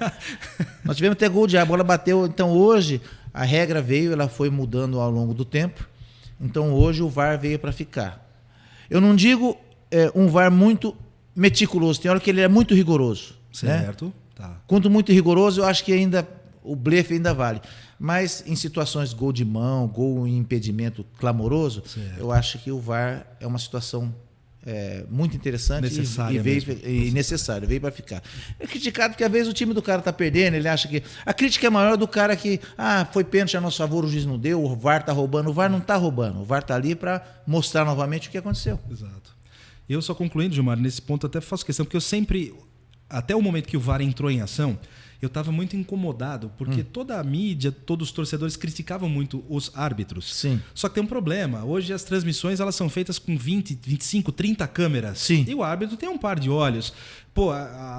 [SPEAKER 2] Nós tivemos até gol de árbitro. A bola bateu. Então hoje a regra veio, ela foi mudando ao longo do tempo. Então hoje o VAR veio para ficar. Eu não digo um VAR muito meticuloso. Tem hora que ele é muito rigoroso.
[SPEAKER 3] Certo.
[SPEAKER 2] Né?
[SPEAKER 3] Tá.
[SPEAKER 2] Quanto muito rigoroso, eu acho que ainda o blefe ainda vale. Mas em situações de gol de mão, gol em impedimento clamoroso, certo, eu acho que o VAR é uma situação muito interessante e necessária, veio para ficar. É criticado porque às vezes o time do cara está perdendo, ele acha que... A crítica é maior do cara que foi pênalti a nosso favor, o juiz não deu, o VAR está roubando. O VAR não está roubando, o VAR está ali para mostrar novamente o que aconteceu.
[SPEAKER 3] Exato. Eu só concluindo, Gilmar, nesse ponto até faço questão, porque eu sempre, até o momento que o VAR entrou em ação, eu estava muito incomodado, porque toda a mídia, todos os torcedores criticavam muito os árbitros.
[SPEAKER 2] Sim.
[SPEAKER 3] Só que tem um problema. Hoje as transmissões elas são feitas com 20, 25, 30 câmeras.
[SPEAKER 2] Sim.
[SPEAKER 3] E o árbitro tem um par de olhos. Pô,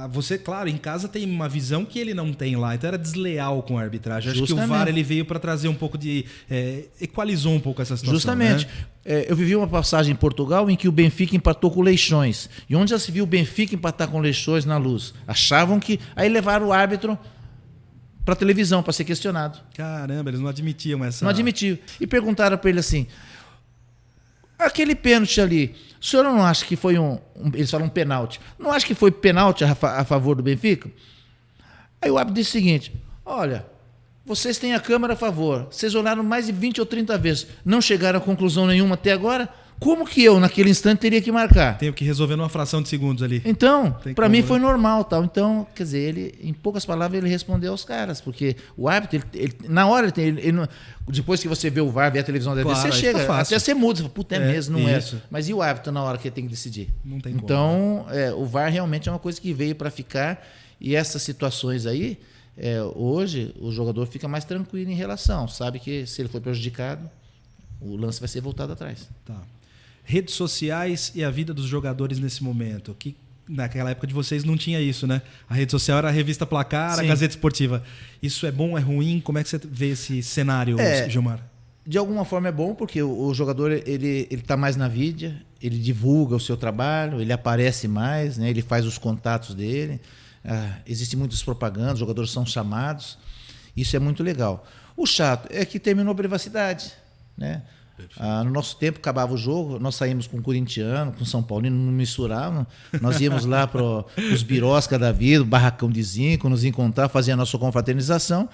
[SPEAKER 3] você, claro, em casa tem uma visão que ele não tem lá. Então era desleal com a arbitragem. Acho que o VAR ele veio para trazer um pouco de... equalizou um pouco essa situação.
[SPEAKER 2] Justamente.
[SPEAKER 3] Né?
[SPEAKER 2] Eu vivi uma passagem em Portugal em que o Benfica empatou com o Leixões. E onde já se viu o Benfica empatar com o Leixões na Luz? Achavam que... Aí levaram o árbitro para a televisão para ser questionado.
[SPEAKER 3] Caramba, eles não admitiam essa...
[SPEAKER 2] Não admitiam. E perguntaram para ele assim, aquele pênalti ali, o senhor não acha que foi eles falam um pênalti, não acha que foi pênalti a favor do Benfica? Aí o árbitro disse o seguinte, olha, vocês têm a câmera a favor, vocês olharam mais de 20 ou 30 vezes, não chegaram a conclusão nenhuma até agora, como que eu, naquele instante, teria que marcar?
[SPEAKER 3] Tenho que resolver numa fração de segundos ali.
[SPEAKER 2] Então, para mim foi normal. Tal. Então, quer dizer, ele, em poucas palavras, ele respondeu aos caras, porque o árbitro, na hora, depois que você vê o VAR, vê a televisão da
[SPEAKER 3] claro,
[SPEAKER 2] você chega, até você muda, você fala, puta, mesmo, não
[SPEAKER 3] isso.
[SPEAKER 2] Mas e o árbitro na hora que ele tem que decidir?
[SPEAKER 3] Não tem
[SPEAKER 2] então, o VAR realmente é uma coisa que veio para ficar, e essas situações aí, hoje, o jogador fica mais tranquilo em relação, sabe que se ele for prejudicado, o lance vai ser voltado atrás.
[SPEAKER 3] Tá. Redes sociais e a vida dos jogadores nesse momento. Que naquela época de vocês não tinha isso, né? A rede social era a revista Placar, Sim. a Gazeta Esportiva. Isso é bom, é ruim? Como é que você vê esse cenário, Gilmar?
[SPEAKER 2] De alguma forma é bom, porque o jogador ele está mais na mídia, ele divulga o seu trabalho, ele aparece mais, né? Ele faz os contatos dele. Existem muitas propagandas, os jogadores são chamados. Isso é muito legal. O chato é que terminou a privacidade, né? No nosso tempo, acabava o jogo, nós saímos com corintiano, com São Paulino, não misturávamos. Nós íamos lá para os birosca da vida, o barracão de zinco, nos encontrar, fazer a nossa confraternização.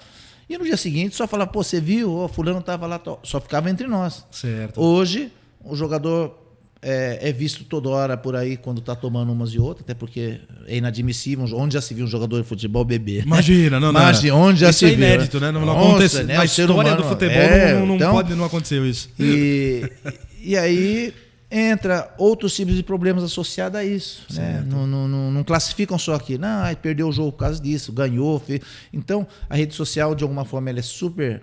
[SPEAKER 2] E no dia seguinte, só falava, pô, você viu? Fulano estava lá, só ficava entre nós.
[SPEAKER 3] Certo.
[SPEAKER 2] Hoje, o jogador é visto toda hora por aí quando está tomando umas e outras, até porque é inadmissível. Onde já se viu um jogador de futebol beber?
[SPEAKER 3] Imagina, não.
[SPEAKER 2] Imagina, onde já se viu?
[SPEAKER 3] Isso é inédito, né? Não acontece. Né? Na história do futebol não aconteceu isso.
[SPEAKER 2] E aí entra outros tipos de problemas associados a isso. Né? Não classificam só aqui. Não, perdeu o jogo por causa disso, ganhou. Então, a rede social, de alguma forma, ela é super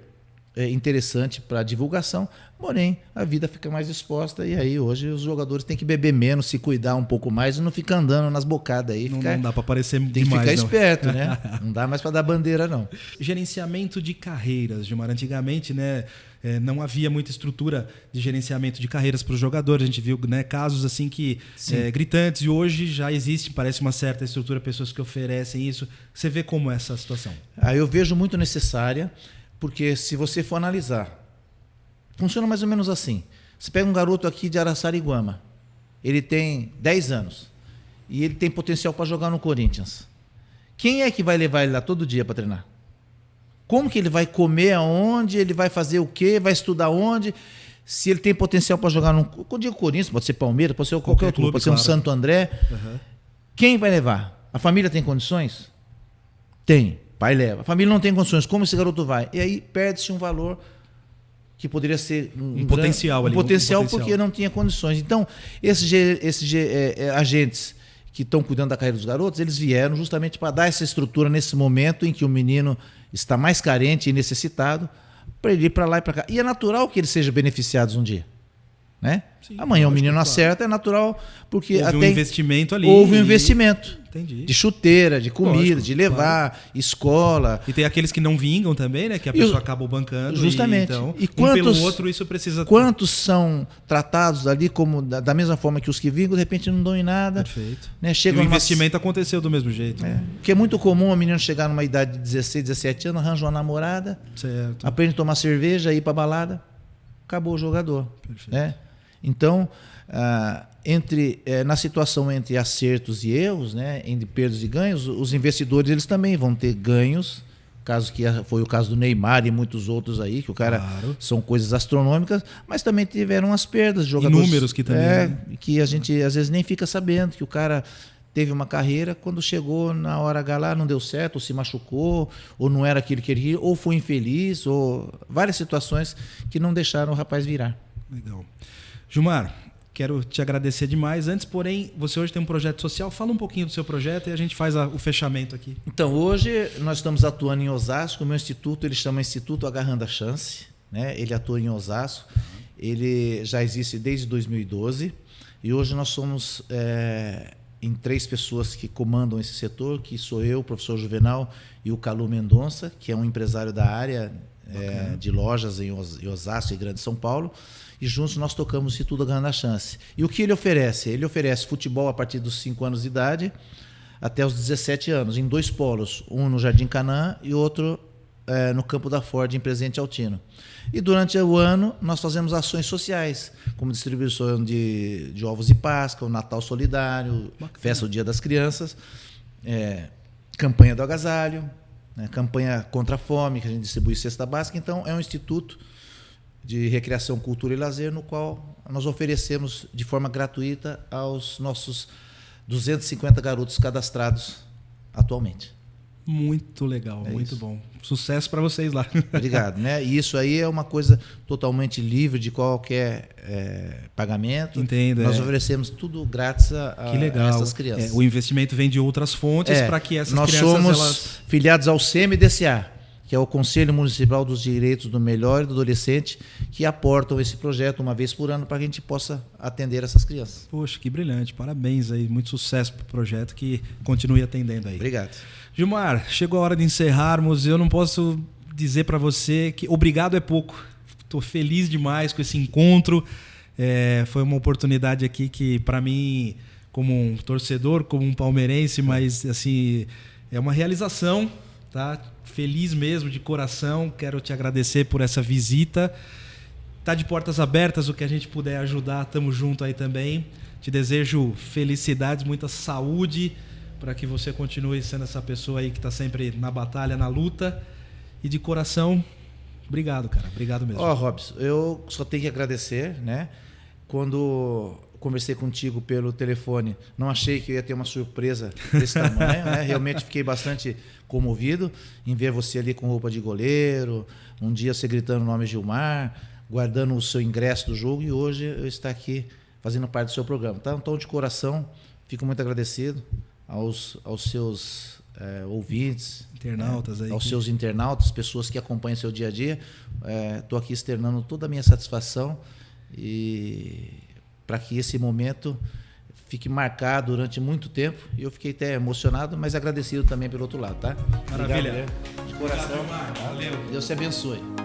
[SPEAKER 2] interessante para divulgação, porém a vida fica mais exposta e aí hoje os jogadores têm que beber menos, se cuidar um pouco mais e não ficar andando nas bocadas aí.
[SPEAKER 3] Não dá para parecer
[SPEAKER 2] tem
[SPEAKER 3] demais.
[SPEAKER 2] Tem que ficar esperto, né? Não dá mais para dar bandeira, não.
[SPEAKER 3] Gerenciamento de carreiras, Gilmar. Antigamente, né, não havia muita estrutura de gerenciamento de carreiras para os jogadores. A gente viu, né, casos assim que gritantes, e hoje já existe, parece uma certa estrutura, pessoas que oferecem isso. Você vê como é essa situação?
[SPEAKER 2] Eu vejo muito necessária. Porque se você for analisar, funciona mais ou menos assim. Você pega um garoto aqui de Araçariguama, ele tem 10 anos e ele tem potencial para jogar no Corinthians. Quem é que vai levar ele lá todo dia para treinar? Como que ele vai comer aonde? Ele vai fazer o quê? Vai estudar onde? Se ele tem potencial para jogar no Corinthians, pode ser Palmeiras, pode ser qualquer outro clube, pode ser um Santo André. Uhum. Quem vai levar? A família tem condições? Tem. Pai leva. A família não tem condições. Como esse garoto vai? E aí perde-se um valor que poderia ser
[SPEAKER 3] um potencial ali.
[SPEAKER 2] Um potencial porque não tinha condições. Então, esses agentes que estão cuidando da carreira dos garotos, eles vieram justamente para dar essa estrutura nesse momento em que o menino está mais carente e necessitado, para ele ir para lá e para cá. E é natural que eles sejam beneficiados um dia. Né? Sim, amanhã o menino acerta, é natural, porque
[SPEAKER 3] houve um investimento ali.
[SPEAKER 2] Houve um investimento.
[SPEAKER 3] Entendi.
[SPEAKER 2] De chuteira, de comida, de levar, escola.
[SPEAKER 3] E tem aqueles que não vingam também, né? Que a pessoa acabou bancando.
[SPEAKER 2] Justamente.
[SPEAKER 3] E pelo outro isso precisa...
[SPEAKER 2] Quantos são tratados ali como da mesma forma que os que vingam, de repente não dão em nada.
[SPEAKER 3] Perfeito.
[SPEAKER 2] Né?
[SPEAKER 3] E o investimento aconteceu do mesmo jeito.
[SPEAKER 2] Porque é muito comum a menina chegar numa idade de 16, 17 anos, arranja uma namorada,
[SPEAKER 3] certo,
[SPEAKER 2] aprende a tomar cerveja, ir para balada, acabou o jogador.
[SPEAKER 3] Perfeito.
[SPEAKER 2] Né? Então, na situação entre acertos e erros, né, entre perdas e ganhos, os investidores eles também vão ter ganhos, caso que foi o caso do Neymar e muitos outros aí, que o cara são coisas astronômicas, mas também tiveram as perdas de jogadores.
[SPEAKER 3] E números que também.
[SPEAKER 2] Que a gente às vezes nem fica sabendo, que o cara teve uma carreira, quando chegou na hora H lá não deu certo, ou se machucou, ou não era aquilo que ele queria, ou foi infeliz, ou várias situações que não deixaram o rapaz virar.
[SPEAKER 3] Legal. Gilmar, quero te agradecer demais. Antes, porém, você hoje tem um projeto social. Fala um pouquinho do seu projeto e a gente faz o fechamento aqui.
[SPEAKER 2] Então, hoje nós estamos atuando em Osasco. O meu instituto, ele chama Instituto Agarrando a Chance. Né? Ele atua em Osasco. Ele já existe desde 2012. E hoje nós somos em 3 pessoas que comandam esse setor, que sou eu, o professor Juvenal, e o Calu Mendonça, que é um empresário da área de lojas em Osasco e Grande São Paulo. E juntos nós tocamos o Instituto Agarrando a Chance. E o que ele oferece? Ele oferece futebol a partir dos 5 anos de idade até os 17 anos, em 2 polos, um no Jardim Canaã e outro no Campo da Ford, em Presidente Altino. E durante o ano nós fazemos ações sociais, como distribuição de ovos de Páscoa, o Natal Solidário, Festa do Dia das Crianças, campanha do agasalho, campanha contra a fome, que a gente distribui cesta básica. Então, é um instituto de recreação, cultura e lazer, no qual nós oferecemos de forma gratuita aos nossos 250 garotos cadastrados atualmente.
[SPEAKER 3] Muito legal, muito bom. Sucesso para vocês lá.
[SPEAKER 2] Obrigado. Né? E isso aí é uma coisa totalmente livre de qualquer pagamento.
[SPEAKER 3] Entendo.
[SPEAKER 2] Nós oferecemos tudo grátis a essas crianças.
[SPEAKER 3] O investimento vem de outras fontes para que essas crianças...
[SPEAKER 2] Nós somos filiados ao CMDCA, que é o Conselho Municipal dos Direitos do Menor e do Adolescente, que aportam esse projeto uma vez por ano para que a gente possa atender essas crianças.
[SPEAKER 3] Poxa, que brilhante. Parabéns aí. Muito sucesso para o projeto, que continue atendendo aí.
[SPEAKER 2] Obrigado.
[SPEAKER 3] Gilmar, chegou a hora de encerrarmos. Eu não posso dizer para você que obrigado é pouco. Estou feliz demais com esse encontro. Foi uma oportunidade aqui que, para mim, como um torcedor, como um palmeirense, mas assim, é uma realização, tá? Feliz mesmo, de coração. Quero te agradecer por essa visita. Tá de portas abertas, o que a gente puder ajudar, estamos junto aí também. Te desejo felicidades, muita saúde, para que você continue sendo essa pessoa aí que está sempre na batalha, na luta. E de coração, obrigado, cara. Obrigado mesmo.
[SPEAKER 2] Robson, eu só tenho que agradecer, né? Quando conversei contigo pelo telefone, não achei que eu ia ter uma surpresa desse tamanho, né? Realmente fiquei bastante comovido em ver você ali com roupa de goleiro, um dia você gritando o nome Gilmar, guardando o seu ingresso do jogo, e hoje eu estou aqui fazendo parte do seu programa. Tá? Então, de coração, fico muito agradecido aos seus ouvintes,
[SPEAKER 3] internautas aí,
[SPEAKER 2] aos seus internautas, pessoas que acompanham seu dia a dia. Estou aqui externando toda a minha satisfação e para que esse momento fique marcado durante muito tempo. E eu fiquei até emocionado, mas agradecido também pelo outro lado, tá?
[SPEAKER 3] Maravilha.
[SPEAKER 2] Obrigado, de coração.
[SPEAKER 3] Obrigado, Valeu.
[SPEAKER 2] Deus te abençoe.